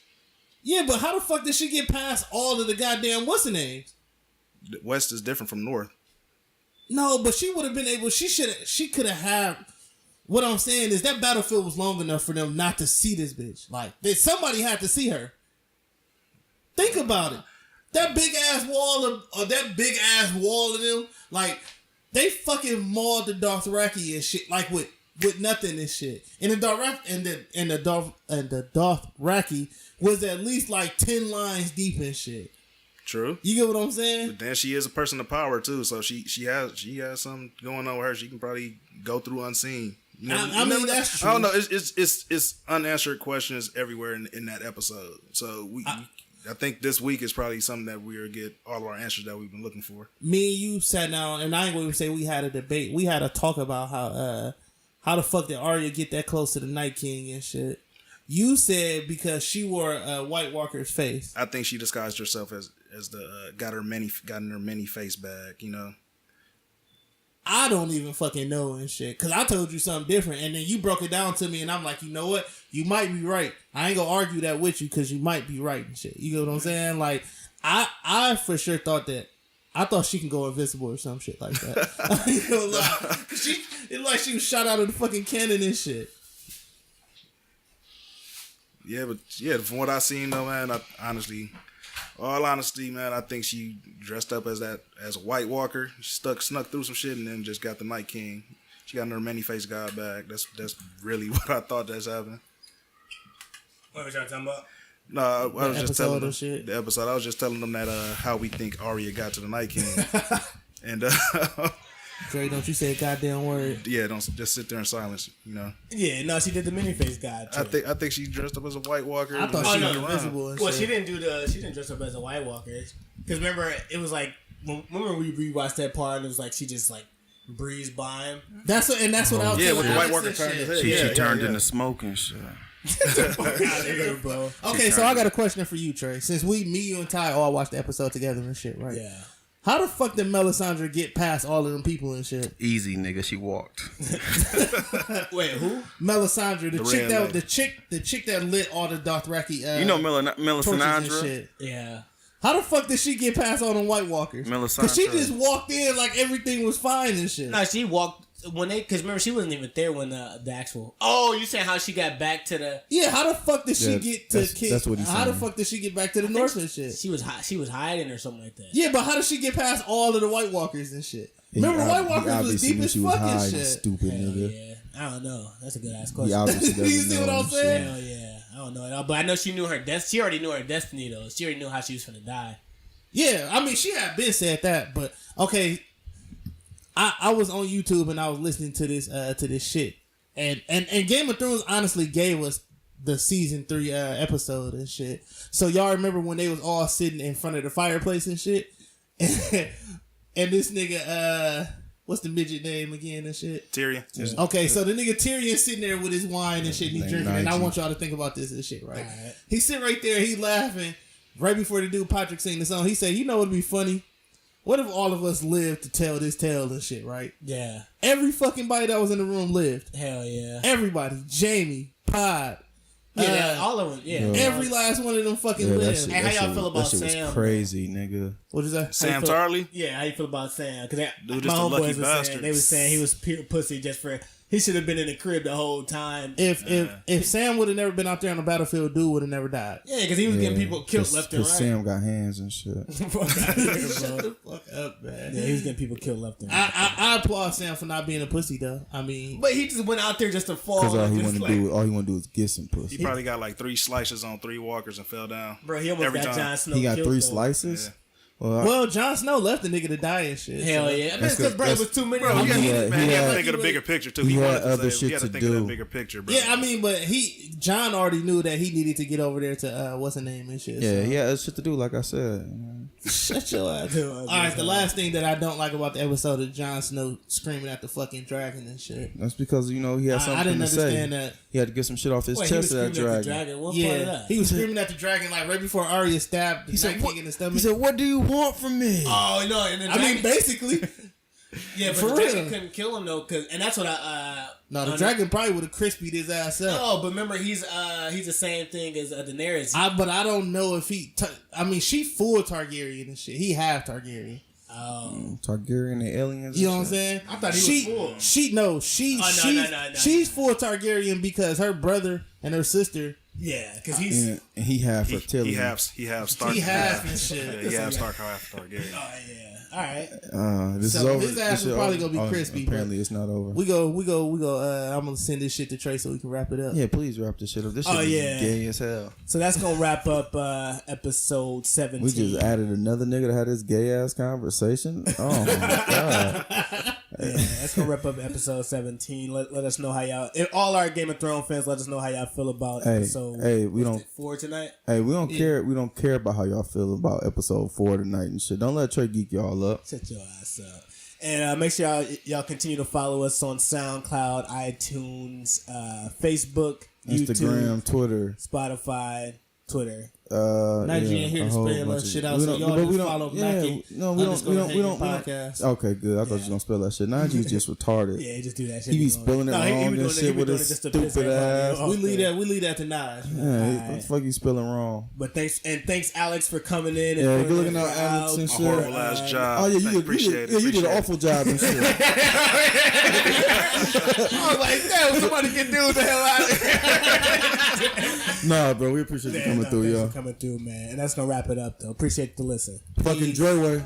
Yeah, but how the fuck did she get past all of the goddamn what's the names? The West is different from North. No, but she would have been able. She could have had. What I'm saying is that battlefield was long enough for them not to see this bitch. Like somebody had to see her. Think about it. That big ass wall of them. Like they fucking mauled the Dothraki and shit. Like with nothing and shit. And the Dothraki was at least like 10 lines deep and shit. True. You get what I'm saying? But then she is a person of power too, so she has something going on with her. She can probably go through unseen. I mean that's true. I don't know. It's unanswered questions everywhere in that episode. So I think this week is probably something that we'll get all of our answers that we've been looking for. Me and you sat down, and I ain't going to say we had a debate. We had a talk about how the fuck did Arya get that close to the Night King and shit. You said because she wore a White Walker's face. I think she disguised herself as the gotten her many face back. You know. I don't even fucking know and shit. Cause I told you something different, and then you broke it down to me, and I'm like, you know what? You might be right. I ain't gonna argue that with you, cause you might be right and shit. You know what I'm saying? Like, I for sure thought that. I thought she can go invisible or some shit like that. I ain't gonna lie. It's like she was shot out of the fucking cannon and shit. Yeah, but from what I seen though, man, all honesty, man, I think she dressed up as a White Walker, snuck through some shit, and then just got the Night King. She got her many-faced god back. That's really what I thought that's happening. What was y'all talking about? No, I was just telling them shit. The episode. I was just telling them that how we think Arya got to the Night King, and Dre, don't you say a goddamn word. Yeah, don't just sit there in silence. You know. Yeah, no, she did the mini face guy. Too. I think she dressed up as a White Walker. I thought she was invisible. Well, she didn't dress up as a White Walker. Because remember, it was like remember we rewatched that part and it was like she just like breezed by him. That's what I was. Yeah, with the White Walker turned his head. She turned into smoke and shit. Bro. Okay, so I got a question for you, Trey. Since me, you, and Ty all watched the episode together and shit, right? Yeah. How the fuck did Melisandre get past all of them people and shit? Easy, nigga. She walked. Wait, who? Melisandre, the chick that lit all the Dothraki. You know torches and Melisandre? shit. Yeah. How the fuck did she get past all them White Walkers? Melisandre. Cause she just walked in like everything was fine and shit. No, she walked because remember she wasn't even there when the actual. Oh, you saying how she got back to the? Yeah, how the fuck did she get to? That's what he's saying. How the fuck did she get back to the north and shit? She was hiding or something like that. Yeah, but how did she get past all of the White Walkers and shit? Remember, White Walkers was deep as fuck and shit. Stupid nigga. Yeah, I don't know. That's a good ass He question. obviously doesn't You see what I'm saying? Hell yeah, I don't know at all. But I know she knew her She already knew her destiny though. She already knew how she was gonna die. Yeah, I mean, she had been said that, but okay. I was on YouTube and I was listening to this shit, and Game of Thrones honestly gave us the season 3 episode and shit. So y'all remember when they was all sitting in front of the fireplace and shit, and this nigga what's the midget name again and shit? Tyrion. Yeah. Okay, so the nigga Tyrion sitting there with his wine and shit, and he's drinking, and I want y'all to think about this and shit, right? He sitting right there, he laughing. Right before the dude Patrick sing the song, he said, "You know what'd be funny? What if all of us lived to tell this tale and shit, right?" Yeah. Every fucking body that was in the room lived. Hell yeah. Everybody. Jamie, Pod. Yeah, all of them. Yeah. Every last one of them fucking lived. Hey, how y'all feel about that shit Sam? was crazy, nigga. What is that? Sam Tarley? Yeah, how you feel about Sam? Because Dude, my just a lucky homeboys were bastard. saying, they was saying he was pure pussy just for... He should have been in the crib the whole time. If Sam would have never been out there on the battlefield, dude would have never died. Yeah, because he was getting people killed left and right. Sam got hands and shit. Fuck out here, bro. Shut the fuck up, man. Yeah, he was getting people killed left and right. I applaud Sam for not being a pussy though. I mean, But he just went out there just to fall. Because all he just want to do is get some pussy. He probably got like 3 slices on 3 walkers and fell down. Bro, he almost every got time. Jon Snow He got killed, 3 though. slices. Yeah. well, Jon Snow left the nigga to die and shit. Hell so. yeah. Because, bro, it was too many. Bro, I mean, he had to had- think of the bigger picture too. he had wanted to other save- shit he had to to think of do. the bigger picture, bro. Yeah, I mean, but John already knew that he needed to get over there to what's her name and shit. Yeah, so. he had shit to do, like I said. Shut your ass. All right, the last thing that I don't like about the episode is Jon Snow screaming at the fucking dragon and shit. That's because, he had I something didn't to say. understand that. He had to get some shit off his Wait, he was chest of that screaming at the dragon. dragon. What part of Yeah, that? he was screaming at the dragon like right before Arya stabbed the Night King in the stomach. He said, "What do you want from me?" Oh, no. And the I mean, dragon, basically, yeah, but for the real. dragon couldn't kill him, though. And that's what No, the dragon probably would have crispied his ass up. Oh, but remember, he's the same thing as Daenerys. But I don't know if he. She full Targaryen and shit. He half Targaryen. Targaryen and aliens. You know what I'm saying? I thought he was full. She's full Targaryen because her brother and her sister. Yeah, because he's and he half reptilian. He half Stark. He half and shit. Yeah, he half Stark, half Targaryen. Oh yeah. All right. This So is over. his ass is probably gonna be crispy. Apparently, it's not over. We go. I'm gonna send this shit to Trey so we can wrap it up. Yeah, please wrap this shit up. This shit is gay as hell. So that's gonna wrap up episode 17. We just added another nigga to have this gay ass conversation. Oh my god. Yeah, that's gonna wrap up episode 17. Let us know how y'all. If all our Game of Thrones fans, let us know how y'all feel about episode. We don't 4 tonight. Hey, we don't care. We don't care about how y'all feel about episode 4 tonight and shit. Don't let Trey geek y'all up. Shut your ass up. And make sure y'all continue to follow us on SoundCloud, iTunes, Facebook, Instagram, YouTube, Twitter, Spotify, Twitter. Nigerian here to spell that shit out. So y'all just follow Mackie. No, we don't podcast. Okay, good. I thought you was gonna spell that shit. Najee's just retarded. Yeah, just do that shit. He be spelling it wrong and shit with his stupid ass. We leave that to Naj. Yeah, what the fuck you spelling wrong? But thanks Alex for coming in. Yeah, and good looking out Alex and A shit. horrible ass job. Oh yeah, Appreciate it. you did an awful job and shit. I was like, damn, somebody can do the hell out of here. Nah, bro, we appreciate you coming through, thanks y'all. for coming through, man. And that's gonna wrap it up though. Appreciate the listen. Fucking Dreyway.